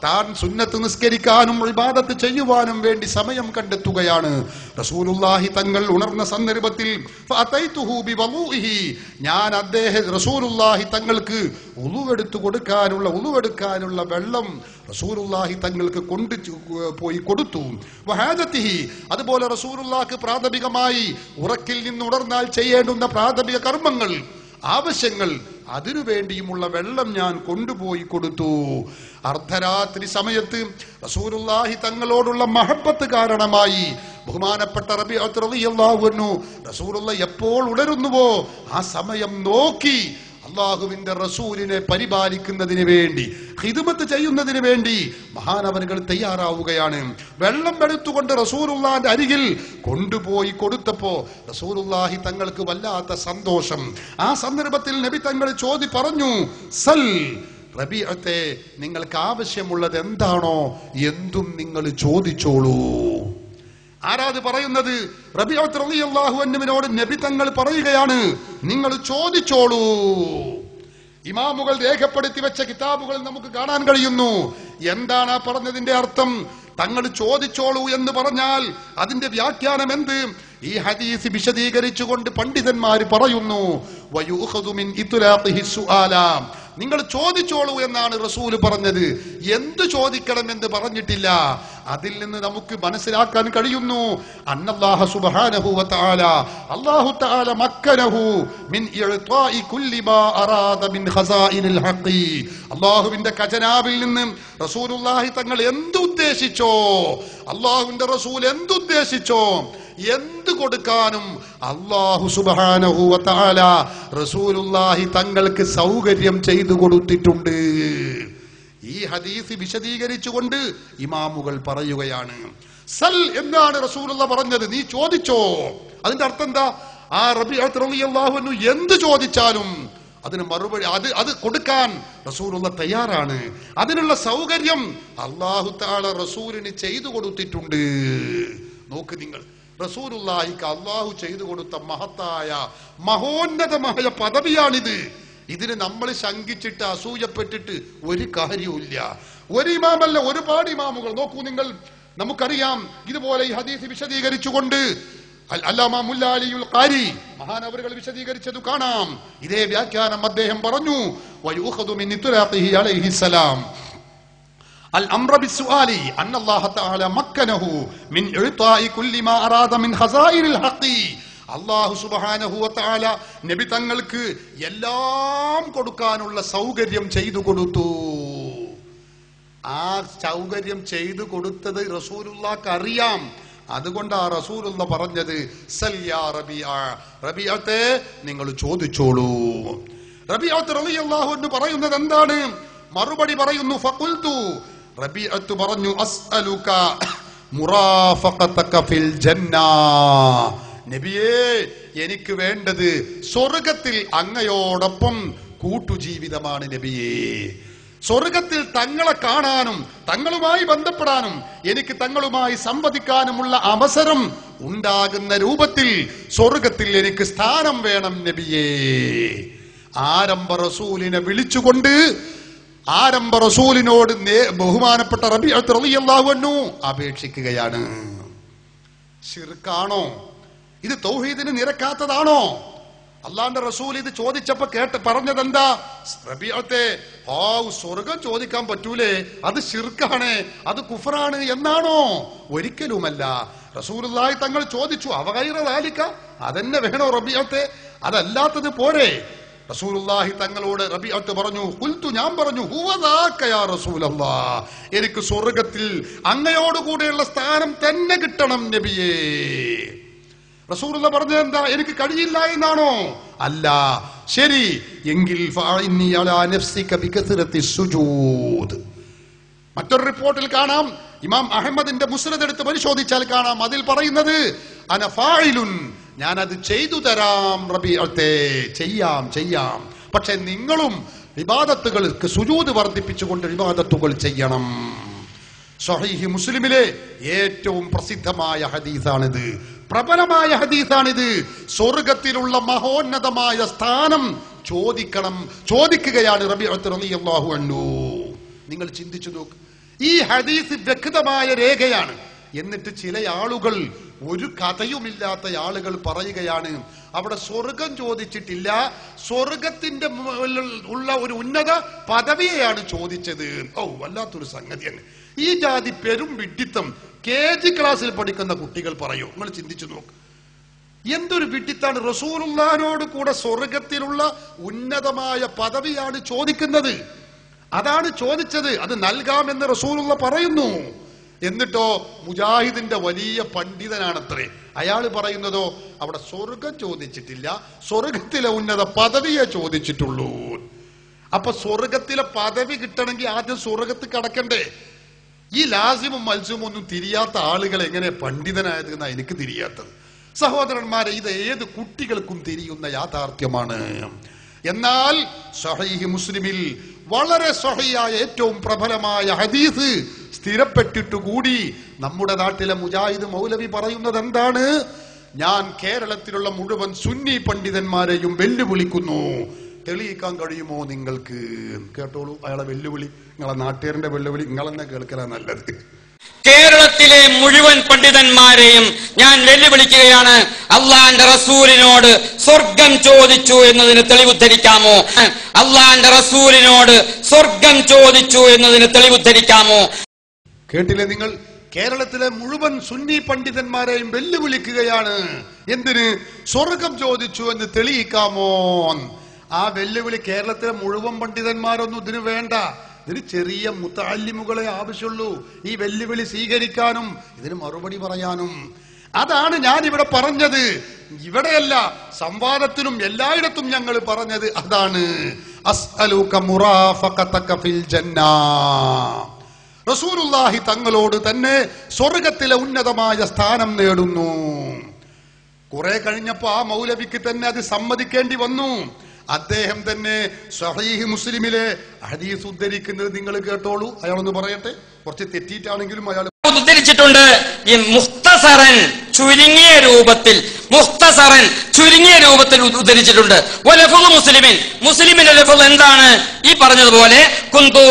താൻ സുന്നത്ത് നിസ്കരിക്കാനും ഇബാദത്ത് ചെയ്യുവാനും വേണ്ടി സമയം കണ്ടെത്തുകയാണ്. റസൂലുള്ളാഹി തങ്ങൾ ഉണർന്ന സന്ദർഭത്തിൽ ഫഅതൈതുഹു ബിവളൂഇഹി ഞാൻ റസൂലുള്ളാഹി തങ്ങൾക്ക് ഉളുവെടുക്കാനുള്ള വെള്ളം റസൂലുള്ളാഹി തങ്ങൾക്ക് പോയി കൊടുത്തു. വഹാദത്തിഹി അതുപോലെ റസൂലുള്ളാഹിക്ക് പ്രാഥമികമായി ഉറക്കിൽ നിന്ന് ഉണർന്നാൽ ചെയ്യേണ്ടുന്ന പ്രാഥമിക കർമ്മങ്ങൾ ആവശ്യങ്ങൾ അതിനുവേണ്ടിയുമുള്ള വെള്ളം ഞാൻ കൊണ്ടുപോയി കൊടുത്തു. അർദ്ധരാത്രി സമയത്ത് റസൂലുള്ളാഹി തങ്ങളോടുള്ള മഹബത്ത് കാരണമായി ബഹുമാനപ്പെട്ട റബീഅത്ത് റളിയല്ലാഹു അൻഹു റസൂലുള്ളാഹി എപ്പോൾ ഉണരുന്നുവോ ആ സമയം നോക്കി അള്ളാഹുവിന്റെ റസൂലിനെ പരിപാലിക്കുന്നതിന് വേണ്ടി ഖിദ്മത്ത് ചെയ്യുന്നതിന് വേണ്ടി മഹാനവറുകൾ തയ്യാറാവുകയാണ്. വെള്ളം എടുത്തുകൊണ്ട് റസൂലുള്ളാഹിന്റെ അരികിൽ കൊണ്ടുപോയി കൊടുത്തപ്പോ റസൂലുള്ളാഹി തങ്ങൾക്ക് വല്ലാത്ത സന്തോഷം. ആ സന്ദർഭത്തിൽ നബി തങ്ങൾ പറഞ്ഞു, സൽ റബീഅത്തെ, നിങ്ങൾക്ക് ആവശ്യമുള്ളത് എന്താണോ എന്തും നിങ്ങൾ ചോദിച്ചോളൂ. ആരാത് പറയുന്നത്? റബീഅത്ത് റളിയല്ലാഹു അൻഹുവിനോട് നബി തങ്ങൾ പറയുകയാണ്, നിങ്ങൾ ചോദിച്ചോളൂ. ഇമാമുകൾ രേഖപ്പെടുത്തി വെച്ച കിതാബുകൾ നമുക്ക് കാണാൻ കഴിയുന്നു. എന്താണ് ആ പറഞ്ഞതിന്റെ അർത്ഥം? തങ്ങൾ ചോദിച്ചോളൂ എന്ന് പറഞ്ഞാൽ അതിന്റെ വ്യാഖ്യാനം എന്ത്? ഈ ഹദീസ് വിശദീകരിച്ചുകൊണ്ട് പണ്ഡിതന്മാർ പറയുന്നു, വയൂഖദു മിൻ ഇത്ലാഖിഹി സുആല, നിങ്ങൾ ചോദിച്ചോളൂ എന്നാണ് റസൂൽ പറഞ്ഞത്. എന്ത് ചോദിക്കണം എന്ന് പറഞ്ഞിട്ടില്ല. അതിൽ നിന്ന് നമുക്ക് മനസ്സിലാക്കാൻ കഴിയുന്നു അന്നല്ലാഹ സുബ്ഹാനഹു വ തആല അല്ലാഹു തആല മക്കനഹു മിൻ ഇഅ്താഇ കുല്ലി മാ അറാദ മിൻ ഖസാഇനിൽ ഹഖി. അല്ലാഹുവിന്റെ ഖജനാവിൽ നിന്ന് റസൂലുള്ളാഹി തങ്ങൾ എന്തുദ്ദേശിച്ചോ, അല്ലാഹുവിന്റെ റസൂൽ എന്തുദ്ദേശിച്ചോ എന്ത് കൊടുക്കാനും അല്ലാഹു സുബ്ഹാനഹു വ തആല റസൂലുള്ളാഹി തങ്ങൾക്ക് സൗകര്യം ചെയ്തു കൊടുത്തിട്ടുണ്ട്. ഈ ഹദീസ് വിശദീകരിച്ചുകൊണ്ട് ഇമാമുകൾ പറയുകയാണ്, സൽ എന്നാണ് റസൂലുള്ള പറഞ്ഞത്, നീ ചോദിച്ചോ. അതിന്റെ അർത്ഥം എന്താ? ആ റബീഅത്ത് റളിയല്ലാഹു അൻഹു എന്ത് ചോദിച്ചാലും അതിന് മറുപടി അത് കൊടുക്കാൻ റസൂലുള്ള തയ്യാറാണ്. അതിനുള്ള സൗകര്യം അല്ലാഹു തആല റസൂലിന് ചെയ്തു കൊടുത്തിട്ടുണ്ട്. നോക്ക് നിങ്ങൾ, റസൂലുള്ളാഹിക്ക് അല്ലാഹു ചെയ്തു കൊടുത്ത മഹത്തായ മഹോന്നതമായ പദവിയാണിത്. ഇതിന് നമ്മൾ ശങ്കിച്ചിട്ട് അസൂയപ്പെട്ടിട്ട് ഒരു കാര്യവുമില്ല. ഒരു ഇമാമല്ല, ഒരുപാട് ഇമാമുകൾ നോക്കൂ നിങ്ങൾ. നമുക്കറിയാം ഇതുപോലെ ഈ ഹദീസ് വിശദീകരിച്ചുകൊണ്ട് അല്ലാമ മുല്ല അലിയുൽ ഖാരി മഹാനവറുകൾ വിശദീകരിച്ചത് കാണാം. ഇതേ വ്യാഖ്യാനം അദ്ദേഹം പറഞ്ഞു, വയൂഖദു മിൻ ഇത്ലാഖിഹി അലൈഹിസ്സലാം الأمر بالسؤال أن الله تعالى مكنه من إعطاء كل ما أراد من خزائن الحق. അല്ലാഹു സുബ്ഹാനഹു വ തആല നബി തങ്ങൾക്ക് എല്ലാം കൊടുക്കാനുള്ള സൗകര്യം ചെയ്തു കൊടുത്തു. ആ സൗകര്യം ചെയ്തു കൊടുത്തത് റസൂലുള്ളാഹിക്ക് അറിയാം. അതുകൊണ്ട് ആ റസൂലുള്ള പറഞ്ഞത്, സൽ യാ റബീഅത്തെ, നിങ്ങൾ ചോദിച്ചോളൂ. റബീഅത്ത് റളിയല്ലാഹു അൻഹു പറയുന്നത് എന്താണ്? മറുപടി പറയുന്നു, ഫഖുൽതു, റബീഅത്ത് പറഞ്ഞു, അസ്അലുക മുറാഫഖതക ഫിൽ ജന്ന. നബിയേ, എനിക്ക് വേണ്ടത് സ്വർഗത്തിൽ അങ്ങയോടൊപ്പം കൂട്ടുജീവിതമാണ് നബിയേ. സ്വർഗത്തിൽ തങ്ങളെ കാണാനും തങ്ങളുമായി ബന്ധപ്പെടാനും എനിക്ക് തങ്ങളുമായി സംവദിക്കാനുമുള്ള അവസരം ഉണ്ടാകുന്ന രൂപത്തിൽ സ്വർഗത്തിൽ എനിക്ക് സ്ഥാനം വേണം നബിയേ. ആരംഭ റസൂലിനെ വിളിച്ചുകൊണ്ട് ആരംഭ റസൂലിനോട് ബഹുമാനപ്പെട്ട റബീഅത്ത് റളിയല്ലാഹു അൻഹു അപേക്ഷിക്കുകയാണ്. ശിർക്കാണോ ഇത്? തൗഹീദിന് നിരക്കാത്തതാണോ? അല്ലാഹുവിന്റെ റസൂൽ ഇത് ചോദിച്ചപ്പോ പറഞ്ഞതെന്താ? റബീഅത്തെ, സ്വർഗം ചോദിക്കാൻ പറ്റൂലേ, അത് ശിർക്കാണ്, അത് കുഫറാണ് എന്നാണോ? ഒരിക്കലുമല്ല. റസൂലുള്ളാഹി തങ്ങൾ ചോദിച്ചു, അവഗൈറ ദാലിക, അതെന്നെ വേണോ റബീഅത്തെ? അതല്ലാത്തത് പോരെ? റസൂലുള്ളാഹി തങ്ങളോട് റബീഅത്ത് പറഞ്ഞു, ഖുൽതു, ഞാൻ പറഞ്ഞു, ഹുവ ദാക യാ റസൂലല്ലാഹ്, എനിക്ക് സ്വർഗത്തിൽ അങ്ങയോടുകൂടെയുള്ള സ്ഥാനം തന്നെ കിട്ടണം നബിയേ. റസൂലുള്ള പറഞ്ഞത് എന്താ? എനിക്ക് കഴിയില്ല എന്നാണോ? അല്ല. ശരി, എങ്കിൽ ഫഇന്നി അലാ നഫ്സിക ബികസറത്തി സുജൂദ്. മറ്റൊരു റിപ്പോർട്ടിൽ കാണാം, ഇമാം അഹ്മദിന്റെ മുസ്നദ് എടുത്ത് പരിശോധിച്ചാൽ കാണാം, അതിൽ പറയുന്നത് അന ഫാഇലുൻ, ഞാൻ അത് ചെയ്തു തരാം റബീഅത്തെ, ചെയ്യാം. പക്ഷെ നിങ്ങളും ഇബാദത്തുകൾക്ക് സുജൂദ് വർദ്ധിപ്പിച്ചുകൊണ്ട് ഇബാദത്തുകൾ ചെയ്യണം. സ്വഹീഹ് മുസ്ലിമിലെ ഏറ്റവും പ്രസിദ്ധമായ ഹദീസാണിത്, പ്രബലമായ ഹദീസാണിത്. സ്വർഗത്തിലുള്ള മഹോന്നതമായ സ്ഥാനം ചോദിക്കുകയാണ് റബീഅത്ത് റളിയല്ലാഹു അൻഹു. നിങ്ങൾ ചിന്തിച്ചു നോക്ക്, ഈ ഹദീസ് വ്യക്തമായ രേഖയാണ്. എന്നിട്ട് ചില ആളുകൾ, ഒരു കഥയുമില്ലാത്ത ആളുകൾ പറയുകയാണ് അവിടെ സ്വർഗം ചോദിച്ചിട്ടില്ല, സ്വർഗത്തിന്റെ ഉള്ള ഒരു ഉന്നത പദവിയെയാണ് ചോദിച്ചത്. വല്ലാത്തൊരു സംഗതിയാണ്. ഈ ജാതി പെരും വിഡ്ഢിത്തം KG ക്ലാസ്സിൽ പഠിക്കുന്ന കുട്ടികൾ പറയൂ. നിങ്ങൾ ചിന്തിച്ചു നോക്ക്, എന്തൊരു വിഡ്ഢിത്താണ്. റസൂലുള്ളാഹിനോട് കൂടെ സ്വർഗത്തിലുള്ള ഉന്നതമായ പദവിയാണ് ചോദിക്കുന്നത്. അതാണ് ചോദിച്ചത്, അത് നൽകാമെന്ന് റസൂലുള്ള പറയുന്നു. എന്നിട്ടോ മുജാഹിദിന്റെ വലിയ പണ്ഡിതനാണത്രേ, അയാൾ പറയുന്നതോ അവിടെ സ്വർഗം ചോദിച്ചിട്ടില്ല, സ്വർഗത്തിലെ ഉന്നത പദവിയെ ചോദിച്ചിട്ടുള്ളൂ. അപ്പൊ സ്വർഗത്തിലെ പദവി കിട്ടണമെങ്കിൽ ആദ്യം സ്വർഗത്തിൽ കടക്കണ്ടേ? ഈ ലാസിമും മത്സ്യവും ഒന്നും തിരിയാത്ത ആളുകൾ എങ്ങനെ പണ്ഡിതനായത് എന്നാണ് എനിക്ക് തിരിയാത്തത്. സഹോദരന്മാരെ, ഇത് ഏത് കുട്ടികൾക്കും തിരിയുന്ന യാഥാർത്ഥ്യമാണ്. എന്നാൽ സ്വഹീഹ് മുസ്ലിമിൽ വളരെ സ്വഹീഹായ ഏറ്റവും പ്രബലമായ ഹദീസ് സ്ഥിരപ്പെട്ടിട്ടുകൂടി നമ്മുടെ നാട്ടിലെ മുജാഹിദ് മൗലവി പറയുന്നത് എന്താണ്? ഞാൻ കേരളത്തിലുള്ള മുഴുവൻ സുന്നി പണ്ഡിതന്മാരെയും വെല്ലുവിളിക്കുന്നു, തെളിയിക്കാൻ കഴിയുമോ നിങ്ങൾക്ക്? കേട്ടോളൂ അയാളെ വെല്ലുവിളി, നിങ്ങളെ നാട്ടുകാരന്റെ വെല്ലുവിളി നിങ്ങളെന്നെ കേൾക്കലാ നല്ലത്. കേരളത്തിലെ മുഴുവൻ പണ്ഡിതന്മാരെയും ഞാൻ വെല്ലുവിളിക്കുകയാണ്, അള്ളാന്റെ റസൂലിനോട് സ്വർഗം ചോദിച്ചു എന്നതിന് തെളിവുദ്ധരിക്കാമോ? അള്ളാന്റെ റസൂലിനോട് സ്വർഗം ചോദിച്ചു എന്നതിന് തെളിവുദ്ധരിക്കാമോ? കേട്ടില്ലേ നിങ്ങൾ? കേരളത്തിലെ മുഴുവൻ സുന്നി പണ്ഡിതന്മാരെയും വെല്ലുവിളിക്കുകയാണ്. എന്തിന്? സ്വർഗം ചോദിച്ചു എന്ന് തെളിയിക്കാമോ? ആ വെല്ലുവിളി കേരളത്തിലെ മുഴുവൻ പണ്ഡിതന്മാരൊന്നും ഇതിന് വേണ്ട. ഇതിന് ചെറിയ മുത്തഅല്ലിമുകളെ ആവശ്യമുള്ളൂ ഈ വെല്ലുവിളി സ്വീകരിക്കാനും ഇതിന് മറുപടി പറയാനും. അതാണ് ഞാൻ ഇവിടെ പറഞ്ഞത്. ഇവിടെയല്ല, സംവാദത്തിലും എല്ലായിടത്തും ഞങ്ങൾ പറഞ്ഞത് അതാണ്. അസ്അലുക മുറാഫഖതക ഫിൽ ജന്നാ. റസൂലുള്ളാഹി തങ്ങളോട് തന്നെ സ്വർഗത്തിലെ ഉന്നതമായ സ്ഥാനം നേടുന്നു. കുറെ കഴിഞ്ഞപ്പോ ആ മൗലവിക്ക് തന്നെ അത് സമ്മതിക്കേണ്ടി വന്നു. അദ്ദേഹം തന്നെ സ്വഹീഹ് മുസ്ലിമിലെ ഹദീസ് ഉദ്ധരിക്കുന്നത് നിങ്ങൾ കേട്ടോളൂ. അയാളൊന്ന് പറയട്ടെ, കുറച്ച് തെറ്റിയിട്ടാണെങ്കിലും അയാൾ ഉദ്ധരിച്ചിട്ടുണ്ട്. ഈ മുഖ്തസറൻ ചുരുങ്ങിയ രൂപത്തിൽ ഉദ്ധരിച്ചിട്ടുണ്ട്. മുസ്ലിമിന്റെ ലഫ്ള് എന്താണ്? ഈ പറഞ്ഞതുപോലെ കുന്തു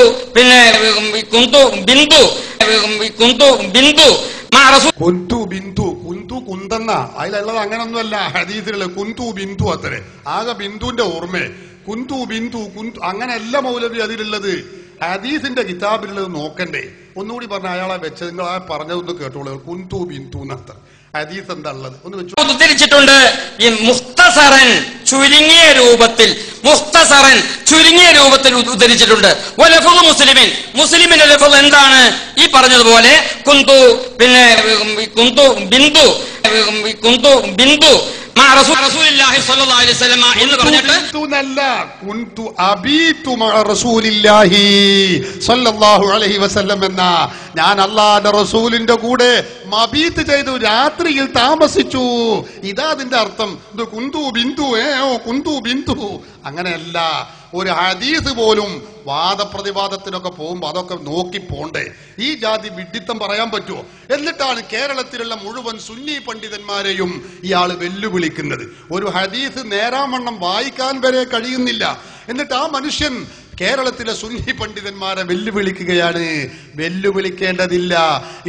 കുന്തെന്ന അതിലുള്ളത് അങ്ങനൊന്നുമല്ല. ഹദീസിലുള്ള കുന്തു ബിന്ദു അത്രേ, ആകെ ബിന്ദുവിന്റെ ഓർമ്മ. കുന്തു ബിന്ദു അങ്ങനെയല്ല മൗലവി അതിലുള്ളത്. ഹദീസിന്റെ കിതാബിലുള്ളത് നോക്കണ്ടേ? ഒന്നുകൂടി പറഞ്ഞ അയാളെ വെച്ച് നിങ്ങൾ ആ പറഞ്ഞതൊന്ന് കേട്ടോളൂ. കുന്തു ബിന്ദു എന്നത്ര ഹദീസ് എന്താ ഉള്ളത് ഒന്ന് വെച്ചു. ഉദ്ധരിച്ചിട്ടുണ്ട്. ഈ മുഖ്തസറൻ ചുരുങ്ങിയ രൂപത്തിൽ ഉദ്ധരിച്ചിട്ടുണ്ട്. മുസ്ലിമിന്റെ ലഫ്ള് എന്താണ്? ഈ പറഞ്ഞതുപോലെ കുന്തു ബിന്ദു എന്ന് പറഞ്ഞിട്ട് എന്ന ഞാൻ അല്ലാഹുവിന്റെ റസൂലിന്റെ കൂടെ മബീത്ത് ചെയ്തു, രാത്രിയിൽ താമസിച്ചു. ഇതാ അതിന്റെ അർത്ഥം. ഇത് കുന്തു ബിന്ദു അങ്ങനെയല്ല. ഒരു ഹദീസ് പോലും വാദപ്രതിവാദത്തിനൊക്കെ പോകുമ്പോ അതൊക്കെ നോക്കി പോണ്ടേ? ഈ ജാതി വിഡ്ഢിത്തം പറയാൻ പറ്റുമോ? എന്നിട്ടാണ് കേരളത്തിലുള്ള മുഴുവൻ സുന്നി പണ്ഡിതന്മാരെയും ഇയാൾ വെല്ലുവിളിക്കുന്നത്. ഒരു ഹദീസ് നേരാവണ്ണം വായിക്കാൻ വരെ കഴിയുന്നില്ല. എന്നിട്ട് ആ മനുഷ്യൻ കേരളത്തിലെ സുന്നി പണ്ഡിതന്മാരെ വെല്ലുവിളിക്കുകയാണ്. വെല്ലുവിളിക്കേണ്ടതില്ല.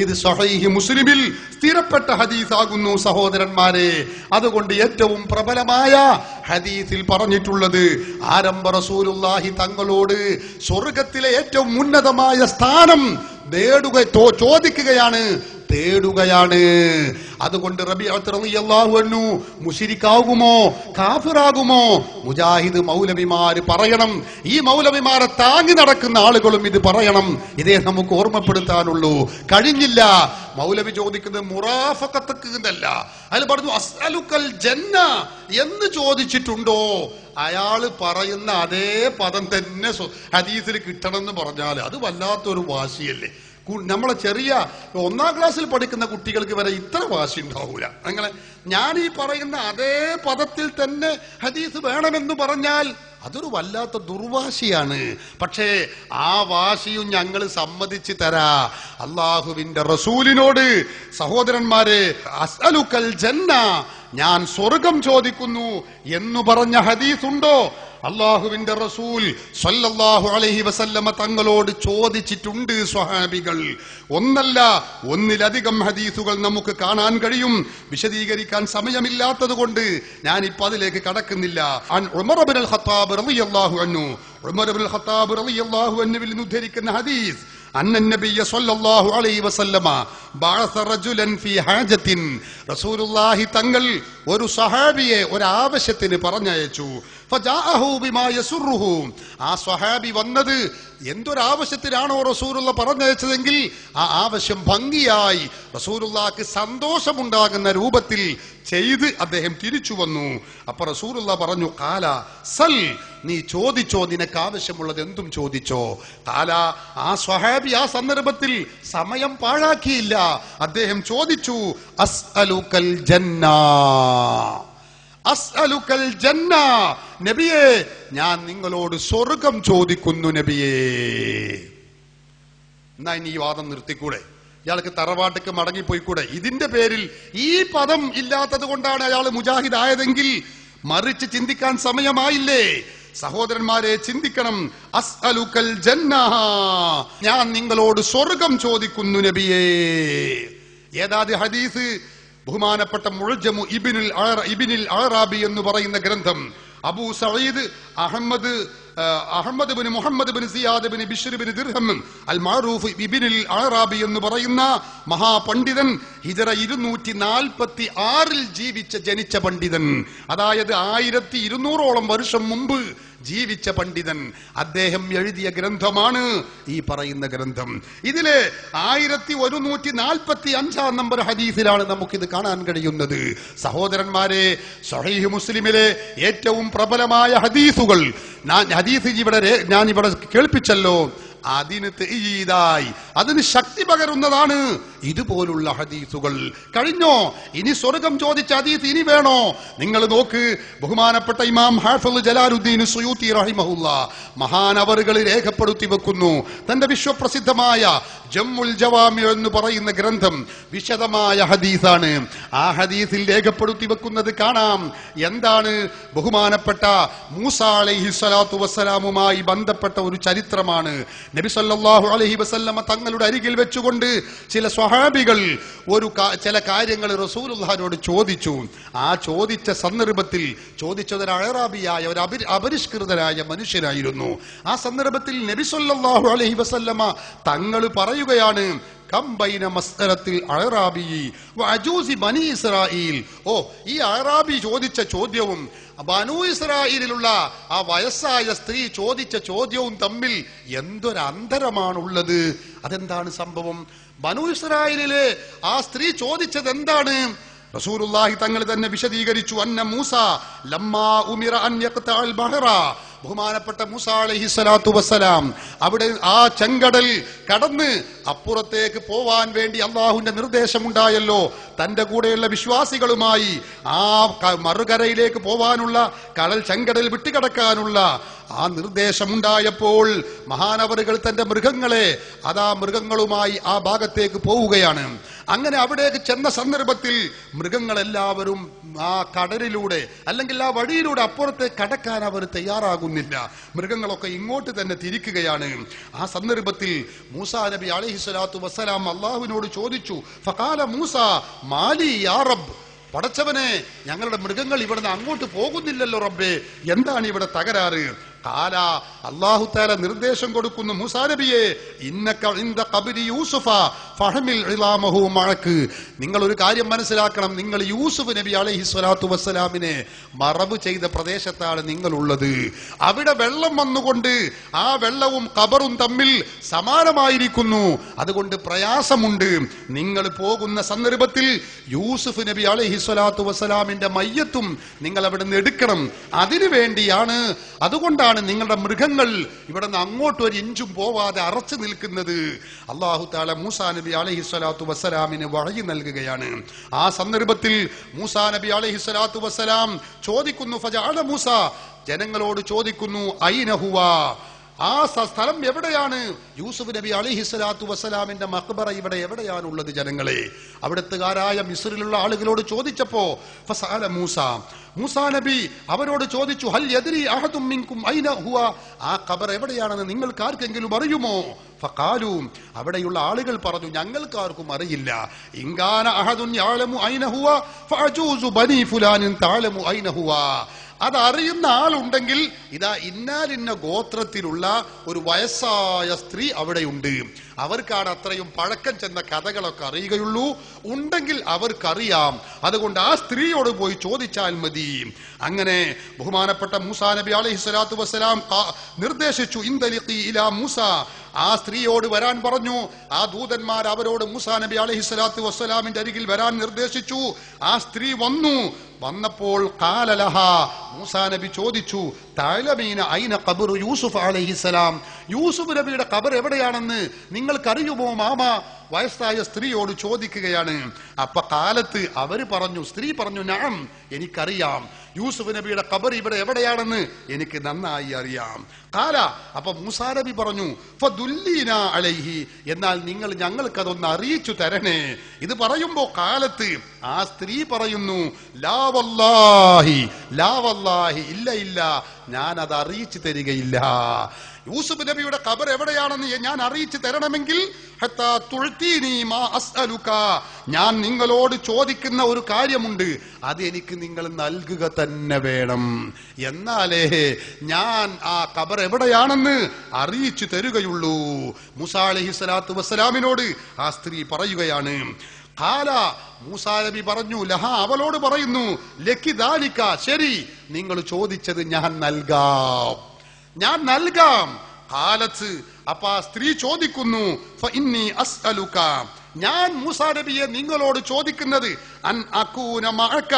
ഇത് സ്വഹീഹ് മുസ്ലിമിൽ സ്ഥിരപ്പെട്ട ഹദീസാകുന്നു സഹോദരന്മാരെ. അതുകൊണ്ട് ഏറ്റവും പ്രബലമായ ഹദീസിൽ പറഞ്ഞിട്ടുള്ളത് ആരംഭ റസൂലുള്ളാഹി തങ്ങളോട് സ്വർഗത്തിലെ ഏറ്റവും ഉന്നതമായ സ്ഥാനം ചോദിക്കുകയാണ്, തേടുകയാണ്. അതുകൊണ്ട് റബീഅത്ത് റളിയല്ലാഹു അൻഹു മുശ്രിക്കാകുമോ കാഫിറാകുമോ? മുജാഹിദ് മൗലവിമാര് പറയണം. ഈ മൗലവിമാരെ താങ്ങി നടക്കുന്ന ആളുകളും ഇത് പറയണം. ഇതേ നമുക്ക് ഓർമ്മപ്പെടുത്താനുള്ളൂ. കഴിഞ്ഞില്ല. മൗലവി ചോദിക്കുന്നത് മുറാഫഖത്തക്ക് എന്നല്ല, അയാൾ പറഞ്ഞു അസ്അലുക്കൽ ജന്ന എന്ന് ചോദിച്ചിട്ടുണ്ടോ? അയാൾ പറയുന്ന അതേ പദം തന്നെ ഹദീസിൽ കിട്ടണമെന്ന് പറഞ്ഞാൽ അത് വല്ലാത്തൊരു വാശിയല്ലേ? നമ്മളെ ചെറിയ 1ാം ക്ലാസ്സിൽ പഠിക്കുന്ന കുട്ടികൾക്ക് വരെ ഇത്ര വാശി ഉണ്ടാവൂല. അങ്ങനെ ഞാൻ ഈ പറയുന്ന അതേ പദത്തിൽ തന്നെ ഹദീസ് വേണമെന്ന് പറഞ്ഞാൽ അതൊരു വല്ലാത്ത ദുർവാശിയാണ്. പക്ഷേ ആ വാശിയും ഞങ്ങൾ സമ്മതിച്ചു തരാ. അള്ളാഹുവിന്റെ റസൂലിനോട് സഹോദരന്മാരെ, അസ്അലുക്കൽ ജന്ന, ഞാൻ സ്വർഗം ചോദിക്കുന്നു എന്ന് പറഞ്ഞ ഹദീസ് ഉണ്ടോ? അള്ളാഹുവിന്റെ റസൂൽ സല്ലല്ലാഹു അലൈഹി വസല്ലമ തങ്ങളോട് ചോദിച്ചിട്ടുണ്ട് സ്വഹാബികൾ. ഒന്നല്ല, ഒന്നിലധികം ഹദീസുകൾ നമുക്ക് കാണാൻ കഴിയും. വിശദീകരിക്കാൻ സമയമില്ലാത്തത് കൊണ്ട് ഞാനിപ്പോ അതിലേക്ക് കടക്കുന്നില്ല. അൻ ഉമർ ഇബ്നുൽ ഖത്താബ് റളിയല്ലാഹു അൻഹു, ഉമർ ഇബ്നുൽ ഖത്താബ് റളിയല്ലാഹു അൻഹുവിൽ നിന്ന് ഉദ്ധരിക്കുന്ന ഹദീസ്, അന്ന നബിയ സല്ലല്ലാഹു അലൈഹി വസല്ലമ ബഅസ റജുലൻ ഫീ ഹാജത്തിൻ, റസൂലുള്ളാഹി തങ്ങൾ ഒരു സഹാബിയെ ഒരു ആവശ്യത്തിന് പറഞ്ഞയച്ചു. ഫജാഅഹു ബിമാ യസുറുഹു, ആ സ്വഹാബി വന്നത് എന്തൊരാവശ്യത്തിനാണോ റസൂലുള്ള പറഞ്ഞയച്ചതെങ്കിൽ ആ ആവശ്യം ഭംഗിയായി റസൂലുള്ളാഹിക്ക് സന്തോഷമുണ്ടാകുന്ന രൂപത്തിൽ ചെയ്ത് അദ്ദേഹം തിരിച്ചു വന്നു. അപ്പൊ റസൂലുള്ള പറഞ്ഞു, കാല സൽ, നീ ചോദിച്ചോ, നിനക്ക് ആവശ്യമുള്ളത് എന്തും ചോദിച്ചോ. കാല, ആ സ്വഹാബി ആ സന്ദർഭത്തിൽ സമയം പാഴാക്കിയില്ല. അദ്ദേഹം ചോദിച്ചു, അസ്അലുക്കൽ ജന്ന, അസ്അലുക്കൽ ജന്ന, നബിയേ ഞാൻ നിങ്ങളോട് സ്വർഗം ചോദിക്കുന്നു നബിയേ. എന്നാ ഇനി ഈ വാദം നിർത്തിക്കൂടെ? ഇയാൾക്ക് തറവാട്ടിക്ക് മടങ്ങിപ്പോയിക്കൂടെ? ഇതിന്റെ പേരിൽ ഈ പദം ഇല്ലാത്തത് കൊണ്ടാണ് അയാൾ മുജാഹിദ് ആയതെങ്കിൽ മറിച്ച് ചിന്തിക്കാൻ സമയമായില്ലേ? സഹോദരന്മാരെ, ചിന്തിക്കണം. അസ്അലുക്കൽ ജന്ന, ഞാൻ നിങ്ങളോട് സ്വർഗം ചോദിക്കുന്നു നബിയേ. ഏതാത് ഹദീസ്? ബഹുമാനപ്പെട്ട മുഅ്ജമു ഇബ്നുൽ അറാബി എന്ന് പറയുന്ന ഗ്രന്ഥം. അബൂ സഈദ് അഹ്മദ് ബിൻ മുഹമ്മദ് ബിൻ സിയാദ് ബിൻ ബിശ്ർ ബിൻ ദിർഹം അൽ മഅറൂഫ് ഇബ്നുൽ അറാബി എന്ന് പറയുന്ന മഹാപണ്ഡിതൻ, ഹിജറ 246 ജനിച്ച പണ്ഡിതൻ, അതായത് 1200ഓളം വർഷം മുമ്പ് ജീവിച്ച പണ്ഡിതൻ. അദ്ദേഹം എഴുതിയ ഗ്രന്ഥമാണ് ഈ പറയുന്ന ഗ്രന്ഥം. ഇതിലെ 1145 നമ്പർ ഹദീസിലാണ് നമുക്കിത് കാണാൻ കഴിയുന്നത്. സഹോദരന്മാരെ, സ്വഹീഹ് മുസ്ലിമിലെ ഏറ്റവും പ്രബലമായ ഹദീസുകൾ ഞാൻ ഇവിടെ കേൾപ്പിച്ചല്ലോ. അതിന് തഈദായി, അതിന് ശക്തി പകരുന്നതാണ് ഇതുപോലുള്ള ഹദീസുകൾ. കഴിഞ്ഞോ? ഇനി സ്വർഗം ചോദിച്ച ഹദീസ് ഇനി വേണോ? നിങ്ങൾ നോക്ക്, ബഹുമാനപ്പെട്ട ഇമാം ഹാഫിള് ജലാലുദ്ദീൻ സുയൂത്തി റഹിമഹുല്ലാ മഹാനവറുകൾ രേഖപ്പെടുത്തി വെക്കുന്നു. തന്റെ വിശ്വപ്രസിദ്ധമായ ജമ്മുൽ ജവാമി എന്ന് പറയുന്ന ഗ്രന്ഥം വിശദമായ ഹദീസാണ്. ആ ഹദീസിൽ രേഖപ്പെടുത്തി വെക്കുന്നത് കാണാം. എന്താണ്? ബഹുമാനപ്പെട്ട മൂസ അലൈഹിസ്സലാത്തു വസ്സലാമുമായി ബന്ധപ്പെട്ട ഒരു ചരിത്രമാണ്. നബി സല്ലല്ലാഹു അലൈഹി വസല്ലമ തങ്ങളുടെ അരികിൽ വെച്ചുകൊണ്ട് ചില സ്വഹാബികൾ ചില കാര്യങ്ങൾ റസൂലുള്ളാഹിനോട് ചോദിച്ചു. ആ ചോദിച്ച സന്ദർഭത്തിൽ ചോദിച്ചത് ഒരു അഅറാബിയായ ഒരു അപരിഷ്കൃതരായ മനുഷ്യനായിരുന്നു. ആ സന്ദർഭത്തിൽ നബി സല്ലല്ലാഹു അലൈഹി വസല്ലമ തങ്ങൾ പറയുകയാണ്, കംബൈന മസ്അലത്തിൽ അഅറാബി വഅജൂസി ബനി ഇസ്രായീൽ. ഓ, ഈ അഅറാബി ചോദിച്ച ചോദ്യവും ബനൂ ഇസ്രായേലിലുള്ള ആ വയസ്സായ സ്ത്രീ ചോദിച്ച ചോദ്യവും തമ്മിൽ എന്തൊരന്തരമാണുള്ളത്. അതെന്താണ് സംഭവം? ബനൂ ഇസ്രായേലിലെ ആ സ്ത്രീ ചോദിച്ചത് എന്താണ്? റസൂലുള്ളാഹി തങ്ങൾ തന്നെ വിശദീകരിച്ചു. അന്ന മൂസ ലമ്മാ ഉമിറ അൻ യഖ്തഅൽ ബഹറ, ബഹുമാനപ്പെട്ട മൂസ അലൈഹിസ്സലാത്തു വസ്സലാം അവിടെ ആ ചെങ്കടൽ കടന്ന് അപ്പുറത്തേക്ക് പോവാൻ വേണ്ടി അള്ളാഹുവിന്റെ നിർദ്ദേശമുണ്ടായല്ലോ. തന്റെ കൂടെയുള്ള വിശ്വാസികളുമായി ആ മറുകരയിലേക്ക് പോവാനുള്ള ചെങ്കടൽ വിട്ടുകിടക്കാനുള്ള ആ നിർദ്ദേശമുണ്ടായപ്പോൾ മഹാനവറുകൾ തന്റെ മൃഗങ്ങളെ മൃഗങ്ങളുമായി ആ ഭാഗത്തേക്ക് പോവുകയാണ്. അങ്ങനെ അവിടേക്ക് ചെന്ന സന്ദർഭത്തിൽ മൃഗങ്ങളെല്ലാവരും ആ കടലിലൂടെ അല്ലെങ്കിൽ ആ വഴിയിലൂടെ അപ്പുറത്തേക്ക് കടക്കാൻ അവർ തയ്യാറാകുന്നില്ല. മൃഗങ്ങളൊക്കെ ഇങ്ങോട്ട് തന്നെ തിരിക്കുകയാണ്. ആ സന്ദർഭത്തിൽ മൂസാ നബി അലൈഹിസ്സലാത്തു വസ്സലാം അള്ളാഹുവിനോട് ചോദിച്ചു, ഫഖാല മൂസ മാലി യാ റബ്ബ്, പടച്ചവനെ, ഞങ്ങളുടെ മൃഗങ്ങൾ ഇവിടുന്ന് അങ്ങോട്ട് പോകുന്നില്ലല്ലോ റബ്ബേ, എന്താണ് ഇവിടെ തകരാറ്? കാല, അല്ലാഹു തആല നിർദ്ദേശം കൊടുക്കുന്നു, മൂസാ നബിയെ, ഇന്നക ഇൻദ ഖബ്രി യൂസുഫ ഫഹമിൽ ഇളാമഹു മഅക്. നിങ്ങൾ ഒരു കാര്യം മനസ്സിലാക്കണം, നിങ്ങൾ യൂസുഫ് നബി അലൈഹിസ്സലാത്തു വസ്സലാമിനെ മറവ് ചെയ്ത പ്രദേശത്താണ് നിങ്ങൾ ഉള്ളത്. അവിടെ വെള്ളം വന്നുകൊണ്ട് ആ വെള്ളവും ഖബറും തമ്മിൽ സമാനമായിരിക്കുന്നു. അതുകൊണ്ട് പ്രയാസമുണ്ട്. നിങ്ങൾ പോകുന്ന സന്ദർഭത്തിൽ യൂസുഫ് നബി അലൈഹിസ്സലാത്തു വസ്സലാമിന്റെ മയ്യത്തും നിങ്ങൾ അവിടെ നിന്ന് എടുക്കണം. അതിനു വേണ്ടിയാണ്, അതുകൊണ്ടാണ് എന്തുകൊണ്ടാണ് നിങ്ങളുടെ മൃഗങ്ങൾ ഇവിടെ നിന്ന് അങ്ങോട്ട് ഒരു ഇഞ്ചും പോവാതെ അറച്ചു നിൽക്കുന്നത്? അല്ലാഹു തആല മൂസാ നബി അലൈഹിസ്സലാത്തു വസ്സലാമിന് വഹയി നൽകുകയാണ്. ആ സന്ദർഭത്തിൽ മൂസാ നബി അലൈഹിസ്സലാത്തു വസ്സലാം ചോദിക്കുന്നു, ഫജഅല മൂസ, ജനങ്ങളോട് ചോദിക്കുന്നു, ഐന ഹുവ, ആ സ്ഥലം എവിടെയാണ്? യൂസുഫ് നബി അലൈഹിസ്സലാത്തു വസ്സലാമിന്റെ മഖ്ബറ ഇവിടെ എവിടെയാണുള്ളത്? ജനങ്ങളെ, അവിടത്തുകാരായ മിസ്രിലുള്ള ആളുകളോട് ചോദിച്ചപ്പോ ഫസഅല മൂസാ നബി അവരോട് ചോദിച്ചു, ഹൽ യദ്രി അഹദും മിൻകും ഐന ഹുവ, ആ ഖബർ എവിടെയാണെന്ന് നിങ്ങൾക്ക് ആർക്കെങ്കിലും അറിയുമോ? ഫഖാലു, അവിടെയുള്ള ആളുകൾ പറഞ്ഞു, ഞങ്ങൾക്കാർക്കും അറിയില്ല. ഇൻകാന അഹദുൻ യഅലമു ഐന ഹുവ ഫഅജൂസു ബനി ഫുലാനിൻ തഅലമു ഐന ഹുവ, അതറിയുന്ന ആളുണ്ടെങ്കിൽ ഇതാ ഇന്നാലിന്ന ഗോത്രത്തിലുള്ള ഒരു വയസ്സായ സ്ത്രീ അവിടെയുണ്ട്, അവർക്കാണ് അത്രയും പഴക്കം ചെന്ന കഥകളൊക്കെ അറിയുകയുള്ളൂ, ഉണ്ടെങ്കിൽ അവർക്കറിയാം, അതുകൊണ്ട് ആ സ്ത്രീയോട് പോയി ചോദിച്ചാൽ മതി. അങ്ങനെ ബഹുമാനപ്പെട്ട മൂസാ നബി അലൈഹിസ്സലാത്തു വസ്സലാം നിർദ്ദേശിച്ചു, ഇൻതലിഖി ഇലാ മൂസ, ആ സ്ത്രീയോട് വരാൻ പറഞ്ഞു. ആ ദൂതന്മാർ അവരോട് മൂസാ നബി അലൈഹിസ്സലാത്തു വസ്സലാമിന്റെ അരികിൽ വരാൻ നിർദ്ദേശിച്ചു. ആ സ്ത്രീ വന്നപ്പോൾ ഖാലലഹ, മൂസാ നബി ചോദിച്ചു, തഅലമീന ഐന ഖബറു യൂസുഫ് അലൈഹിസ്സലാം, യൂസുഫ് നബിയുടെ ഖബർ എവിടെയാണെന്ന് നിങ്ങൾക്കറിയുമോ മാമ? വയസ്സായ സ്ത്രീയോട് ചോദിക്കുകയാണ്. അപ്പൊ കാലത്ത് അവര് പറഞ്ഞു, സ്ത്രീ പറഞ്ഞു, നഅം, എനിക്കറിയാം, യൂസുഫ് നബിയുടെ ഖബർ ഇവിടെ എവിടെയാണെന്ന് എനിക്ക് നന്നായി അറിയാം. കാല, അപ്പൊ മൂസാ നബി പറഞ്ഞു, ഫദുല്ലീന അലൈഹി, എന്നാൽ നിങ്ങൾ ഞങ്ങൾക്കതൊന്ന് അറിയിച്ചു തരണേ. ഇത് പറയുമ്പോ കാലത്ത് ആ സ്ത്രീ പറയുന്നു, ലാ വല്ലാഹി, ലാ വല്ലാഹി, ഇല്ല ഇല്ല, ഞാൻ അത് അറിയിച്ചു തരികയില്ല. യൂസുഫ് നബിയുടെ ഖബർ എവിടെയാണെന്ന് ഞാൻ അറിയിച്ചു തരണമെങ്കിൽ ഹത്താ തുഅ്തീനി മാ അസ്അലുക, ഞാൻ നിങ്ങളോട് ചോദിക്കുന്ന ഒരു കാര്യമുണ്ട്, അത് എനിക്ക് നിങ്ങൾ നൽകുക തന്നെ വേണം, എന്നാലേ ഞാൻ ആ ഖബർ എവിടെയാണെന്ന് അറിയിച്ചു തരുകയുള്ളൂ. മൂസാ അലൈഹിസ്സലാത്തു വസ്സലാമിനോട് ആ സ്ത്രീ പറയുകയാണ്. ഖാല, മൂസാ നബി പറഞ്ഞു, ലഹ, അവളോട് പറയുന്നു, ലക്കി ദാലിക, ശരി, നിങ്ങൾ ചോദിച്ചത് ഞാൻ നൽകാം. ഖാലത്ത്, അപ്പൊ ആ സ്ത്രീ ചോദിക്കുന്നു, ഫഇന്നി അസ്അലുക, ഞാൻ മൂസാ നബിയെ നിങ്ങളോട് ചോദിക്കുന്നത്, അൻ അകൂന മഅക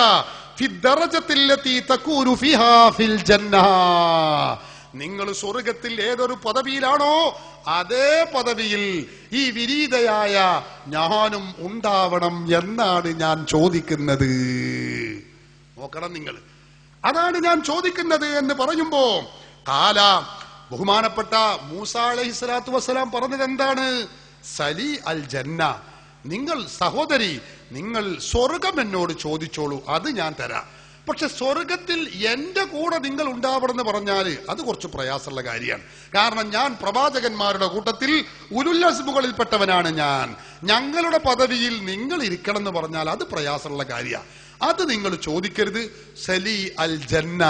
ഫി ദറജത്തില്ലതി തകൂനു ഫിഹാ ഫിൽ ജന്നah, നിങ്ങൾ സ്വർഗത്തിൽ ഏതൊരു പദവിയിലാണോ അതേ പദവിയിൽ ഈ വിനീതയായ ഞാനും ഉണ്ടാവണം എന്നാണ് ഞാൻ ചോദിക്കുന്നത്. നോക്കണം നിങ്ങൾ, അതാണ് ഞാൻ ചോദിക്കുന്നത് എന്ന് പറയുമ്പോ കാല, ബഹുമാനപ്പെട്ട മൂസാ അലൈഹിസ്സലാത്തു വസ്സലാം പറഞ്ഞത് എന്താണ്? സലി അൽ ജന്ന, നിങ്ങൾ സഹോദരി, നിങ്ങൾ സ്വർഗം എന്നോട് ചോദിച്ചോളൂ, അത് ഞാൻ തരാം. പക്ഷെ സ്വർഗത്തിൽ എന്റെ കൂടെ നിങ്ങൾ ഉണ്ടാവണമെന്ന് പറഞ്ഞാൽ അത് കുറച്ച് പ്രയാസമുള്ള കാര്യമാണ്. കാരണം ഞാൻ പ്രവാചകന്മാരുടെ കൂട്ടത്തിൽ ഉലുൽ അസ്മുകളിൽപ്പെട്ടവനാണ്. ഞങ്ങളുടെ പദവിയിൽ നിങ്ങൾ ഇരിക്കണം എന്ന് പറഞ്ഞാൽ അത് പ്രയാസമുള്ള കാര്യമാണ്. അത് നിങ്ങൾ ചോദിക്കരുത്. സലി അൽ ജന്ന,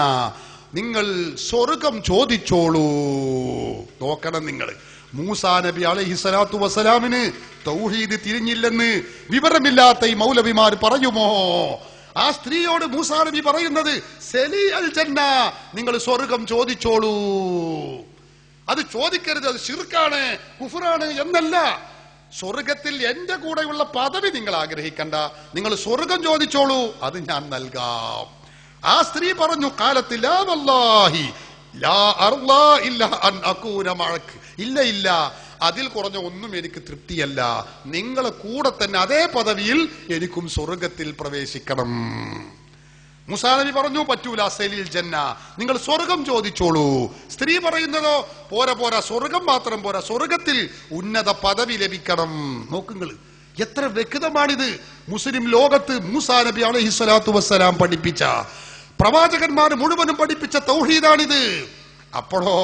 നിങ്ങൾ സ്വർഗം ചോദിച്ചോളൂ. നോക്കണം നിങ്ങൾ, മൂസാ നബി അലൈഹിസ്സലാത്തു വസ്സലാമിന് തൗഹീദ് തിരിഞ്ഞില്ലെന്ന് വിവരമില്ലാത്ത ഈ മൗലവിമാർ പറയുമോ? ആ സ്ത്രീയോട് മൂസാ നബി പറയുന്നത് സലി അൽ ജന്ന, നിങ്ങൾ സ്വർഗം ചോദിച്ചോളൂ. അത് ചോദിക്കരുത്, അത് ശിർക്കാണ്, കുഫ്റാണ് എന്നല്ല. സ്വർഗത്തിൽ എന്റെ കൂടെയുള്ള പദവി നിങ്ങൾ ആഗ്രഹിക്കണ്ട, നിങ്ങൾ സ്വർഗം ചോദിച്ചോളൂ, അത് ഞാൻ നൽകാം. ആ സ്ത്രീ പറഞ്ഞു, ഖാലത്ത് ലാ വല്ലാഹി ലാ അർളാ ഇല്ലാ അൻ അകൂന മഅക്, ഇല്ല, അതിൽ കുറഞ്ഞ ഒന്നും എനിക്ക് തൃപ്തിയല്ല, നിങ്ങളെ കൂടെ തന്നെ അതേ പദവിയിൽ എനിക്കും സ്വർഗത്തിൽ പ്രവേശിക്കണം. മൂസാ നബി പറഞ്ഞു, പറ്റൂല, സലിൽ ജന്ന, നിങ്ങൾ സ്വർഗം ചോദിച്ചോളൂ. സ്ത്രീ പറയുന്നതോ, പോരാ, സ്വർഗം മാത്രം പോരാ, സ്വർഗത്തിൽ ഉന്നത പദവി ലഭിക്കണം. നോക്കുങ്ങൾ, എത്ര വ്യക്തമാണിത്. മുസ്ലിം ലോകത്ത് മൂസാ നബി അലൈഹിസ്സലാത്തു വസ്സലാം പഠിപ്പിച്ച, പ്രവാചകന്മാർ മുഴുവനും പഠിപ്പിച്ച തൗഹീദാണിത്. അപ്പോഴോ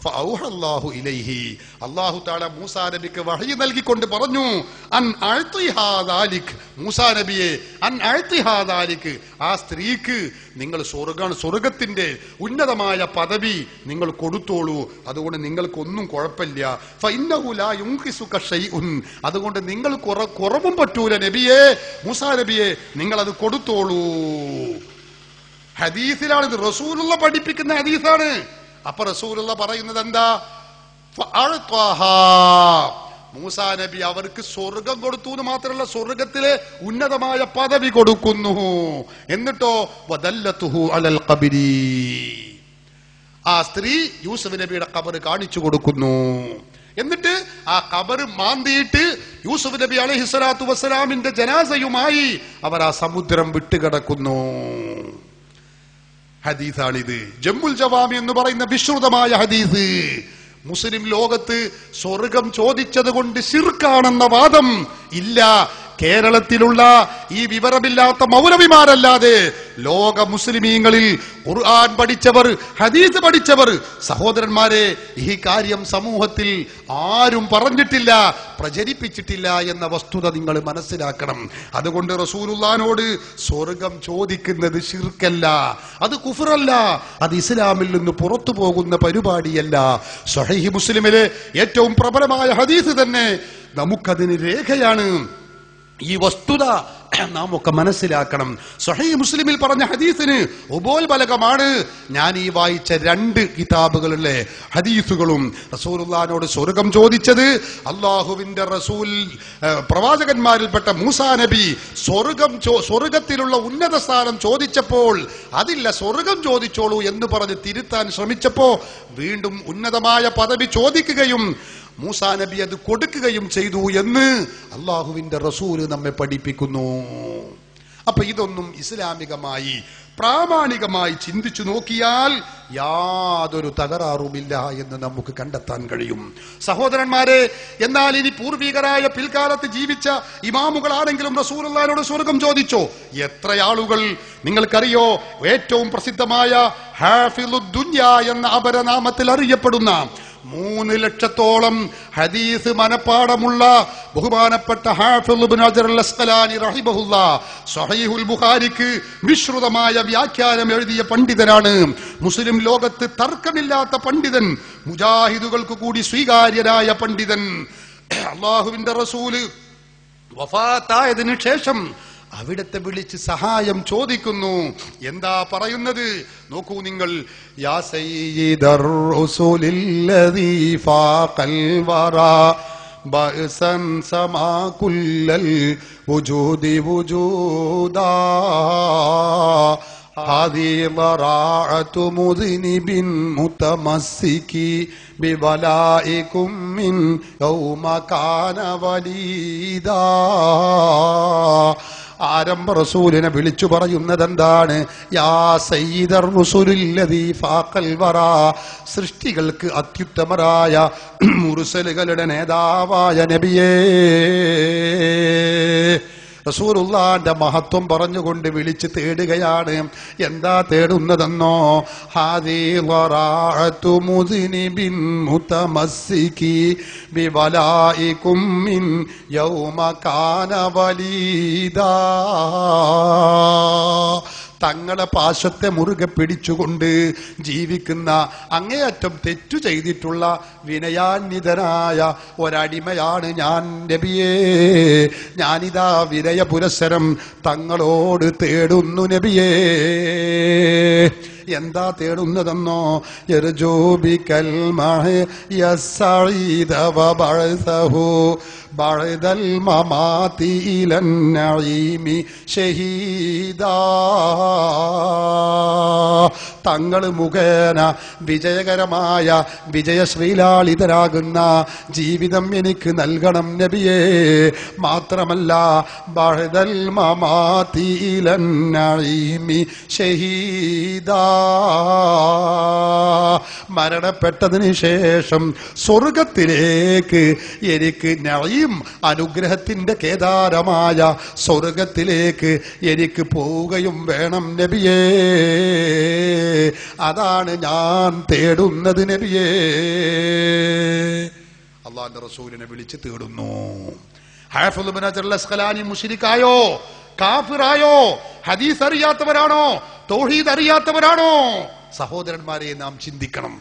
ഫഔഹല്ലാഹു ഇലൈഹി, അല്ലാഹു തആല മൂസാ നബിക്ക് വഹയി നൽകിക്കൊണ്ട് പറഞ്ഞു, അൻ അഅ്തിഹാ ദാലിക്, മൂസാ നബിയെ അൻ അഅ്തിഹാ ദാലിക്, ആ സ്ത്രീക്ക് നിങ്ങൾ സ്വർഗത്തിന്റെ ഉന്നതമായ പദവി നിങ്ങൾ കൊടുത്തോളൂ, അതുകൊണ്ട് നിങ്ങൾക്കൊന്നും കുഴപ്പമില്ല. ഫഇന്നഹു ലാ യുൻഖിസുക ഷൈഉൻ, അതുകൊണ്ട് നിങ്ങൾ കുറവും പറ്റൂല നബിയെ, മൂസാ നബിയെ നിങ്ങൾ അത് കൊടുത്തോളൂ. ഹദീസിലാണിത്, റസൂലുള്ള പഠിപ്പിക്കുന്ന ഹദീസാണ്. അപ്പൊ റസൂലുള്ള പറയുന്നത് എന്താ? മൂസാ നബി അവർക്ക് സ്വർഗം കൊടുത്തു എന്ന് മാത്രമല്ല, സ്വർഗത്തിലെ ഉന്നതമായ പദവി കൊടുക്കുന്നു. എന്നിട്ടോ വദല്ലതുഹു അലൽ ഖബരി, ആ സ്ത്രീ യൂസുഫ് നബിയുടെ ഖബർ കാണിച്ചു കൊടുക്കുന്നു. എന്നിട്ട് ആ ഖബർ മാന്തിയിട്ട് യൂസുഫ് നബി അലൈഹിസ്സലാത്തു വസ്സലാമിന്റെ ജനാസയുമായി അവർ ആ സമുദ്രം വിട്ടുകിടക്കുന്നു. ഹദീസാണിത്. ജമ്മുൽ ജവാമി എന്ന് പറയുന്ന വിശ്രുതമായ ഹദീസ്. മുസ്ലിം ലോകത്ത് സ്വർഗം ചോദിച്ചത് കൊണ്ട് ശിർക്കാണെന്ന വാദം ഇല്ല. കേരളത്തിലുള്ള ഈ വിവരമില്ലാത്ത മൗലവിമാരല്ലാതെ ലോക മുസ്ലിമീങ്ങളിൽ ഖുർആൻ പഠിച്ചവർ, ഹദീസ് പഠിച്ചവർ, സഹോദരന്മാരെ, ഈ കാര്യം സമൂഹത്തിൽ ആരും പറഞ്ഞിട്ടില്ല, പ്രചരിപ്പിച്ചിട്ടില്ല എന്ന വസ്തുത നിങ്ങൾ മനസ്സിലാക്കണം. അതുകൊണ്ട് റസൂലുള്ളാഹിനോട് സ്വർഗം ചോദിക്കുന്നത് ശിർക്കല്ല, അത് കുഫ്റല്ല, അത് ഇസ്ലാമിൽ നിന്ന് പുറത്തു പോകുന്ന പരിപാടിയല്ല. സ്വഹീഹ് മുസ്ലിമിലെ ഏറ്റവും പ്രബലമായ ഹദീസ് തന്നെ നമുക്കതിന് രേഖയാണ്. ഈ വസ്തുത നാം ഒക്കെ മനസ്സിലാക്കണം. സ്വഹീഹ് മുസ്ലിമിൽ പറഞ്ഞ ഹദീസിന് ഉപോത്ബലകമാണ് ഞാൻ ഈ വായിച്ച 2 കിതാബുകളിലെ ഹദീസുകളും. റസൂലുള്ളാഹിനോട് സ്വർഗം ചോദിച്ചത് അള്ളാഹുവിന്റെ റസൂൽ പ്രവാചകന്മാരിൽപ്പെട്ട മൂസാ നബി സ്വർഗത്തിലുള്ള ഉന്നത സ്ഥാനം ചോദിച്ചപ്പോൾ അതില്ല, സ്വർഗം ചോദിച്ചോളൂ എന്ന് പറഞ്ഞ് തിരുത്താൻ ശ്രമിച്ചപ്പോ വീണ്ടും ഉന്നതമായ പദവി ചോദിക്കുകയും മൂസാ നബി അത് കൊടുക്കുകയും ചെയ്തു എന്ന് അള്ളാഹുവിന്റെ റസൂല് നമ്മെ പഠിപ്പിക്കുന്നു. അപ്പൊ ഇതൊന്നും ഇസ്ലാമികമായി പ്രാമാണികമായി ചിന്തിച്ചു നോക്കിയാൽ യാതൊരു തകരാറുമില്ല എന്ന് നമുക്ക് കണ്ടെത്താൻ കഴിയും. സഹോദരന്മാരെ, എന്നാൽ ഇനി പൂർവികരായ പിൽക്കാലത്ത് ജീവിച്ച ഇമാമുകളാണെങ്കിലും റസൂലുള്ളാഹിനോട് സ്വർഗം ചോദിച്ചോ? എത്ര ആളുകൾ നിങ്ങൾക്കറിയോ? ഏറ്റവും പ്രസിദ്ധമായ ഹാഫിളുദ് ദുനിയ എന്ന അപരനാമത്തിൽ അറിയപ്പെടുന്ന 3 ലക്ഷത്തോളം ഹദീസ് മനപ്പാടമുള്ള ബഹുമാനപ്പെട്ട ഹാഫിള് ഇബ്നു ഹജർ അൽ അസ്ഖലാനി റഹിമഹുല്ലാഹ് സ്വഹീഹുൽ ബുഖാരിക്ക് വിശ്രുതമായ വ്യാഖ്യാനം എഴുതിയ പണ്ഡിതനാണ്. മുസ്ലിം ലോകത്ത് തർക്കമില്ലാത്ത പണ്ഡിതൻ, മുജാഹിദുകൾക്ക് കൂടി സ്വീകാര്യനായ പണ്ഡിതൻ. അല്ലാഹുവിന്റെ റസൂല് വഫാത്തായതിനു ശേഷം അവിടത്തെ വിളിച്ച് സഹായം ചോദിക്കുന്നു. എന്താ പറയുന്നത് നോക്കൂ നിങ്ങൾ. യാ സയ്യിദർ റസൂലില്ലദീ ഫാഖൽ വറാ ബഅസൻ സമാ കുല്ലൽ വുജൂദി വുജൂദാ ഹാദി വറാഅതു മുദ്നിബിൻ മുതമസ്സികി ബിവലായികും മിൻ യൗമ കാന വലീദാ. ആരംഭ റസൂലിനെ വിളിച്ചു പറയുന്നത് എന്താണ്? യാ സയ്യിദർ റസൂലില്ലദീ ഫാഖൽ വറാ, സൃഷ്ടികൾക്ക് അത്യുത്തമരായ മുർസലുകളുടെ നേതാവായ നബിയേ. റസൂലുള്ളാഹിന്റെ മഹത്വം പറഞ്ഞുകൊണ്ട് വിളിച്ച് തേടുകയാണ്. എന്താ തേടുന്നതെന്നോ? ഹാദി വറാഅതു മുദ്നിബിൻ മുതമസ്സികി ബിവലായികും മിൻ യൗമ കാന വലീദാ. തങ്ങളെ പാശത്തെ മുറുകെ പിടിച്ചുകൊണ്ട് ജീവിക്കുന്ന, അങ്ങേയറ്റം തെറ്റു ചെയ്തിട്ടുള്ള വിനയാന്വിതനായ ഒരടിമയാണ് ഞാൻ നബിയേ. ഞാനിതാ വിനയ പുരസ്സരം തങ്ങളോട് തേടുന്നു നബിയേ. എന്താ തേടുന്നതെന്നോ? യർജൂബികൽ മഹ്യസ്സഈദ വബഅസഹു ബഅദൽ മമാതി ഇലൻ നഈമി ഷഹീദാ. തങ്ങൾ മുഖേന വിജയകരമായ വിജയശ്രീലാളിതരാകുന്ന ജീവിതം എനിക്ക് നൽകണം നബിയേ. മാത്രമല്ല ബഅദൽ മമാതി ഇലൻ നഈമി ഷഹീദാ, മരണപ്പെട്ടതിന് ശേഷം സ്വർഗത്തിലേക്ക് എനിക്ക് നഈം, അനുഗ്രഹത്തിന്റെ കേദാരമായ സ്വർഗത്തിലേക്ക് എനിക്ക് പോവുകയും വേണം നബിയേ. അതാണ് ഞാൻ തേടുന്നത് നബിയേ. അല്ലാഹുവിന്റെ റസൂലിനെ വിളിച്ച് തേടുന്നു. ഹാഫിള് ഇബ്നു ഹജർ അൽ അസ്ഖലാനി മുശ്രിക്കായോ? കാഫിറായോ? ഹദീസ് അറിയാത്തവരാണോ? തൗഹീദ് അറിയാത്തവരാണോ? സഹോദരന്മാരെ, നാം ചിന്തിക്കണം.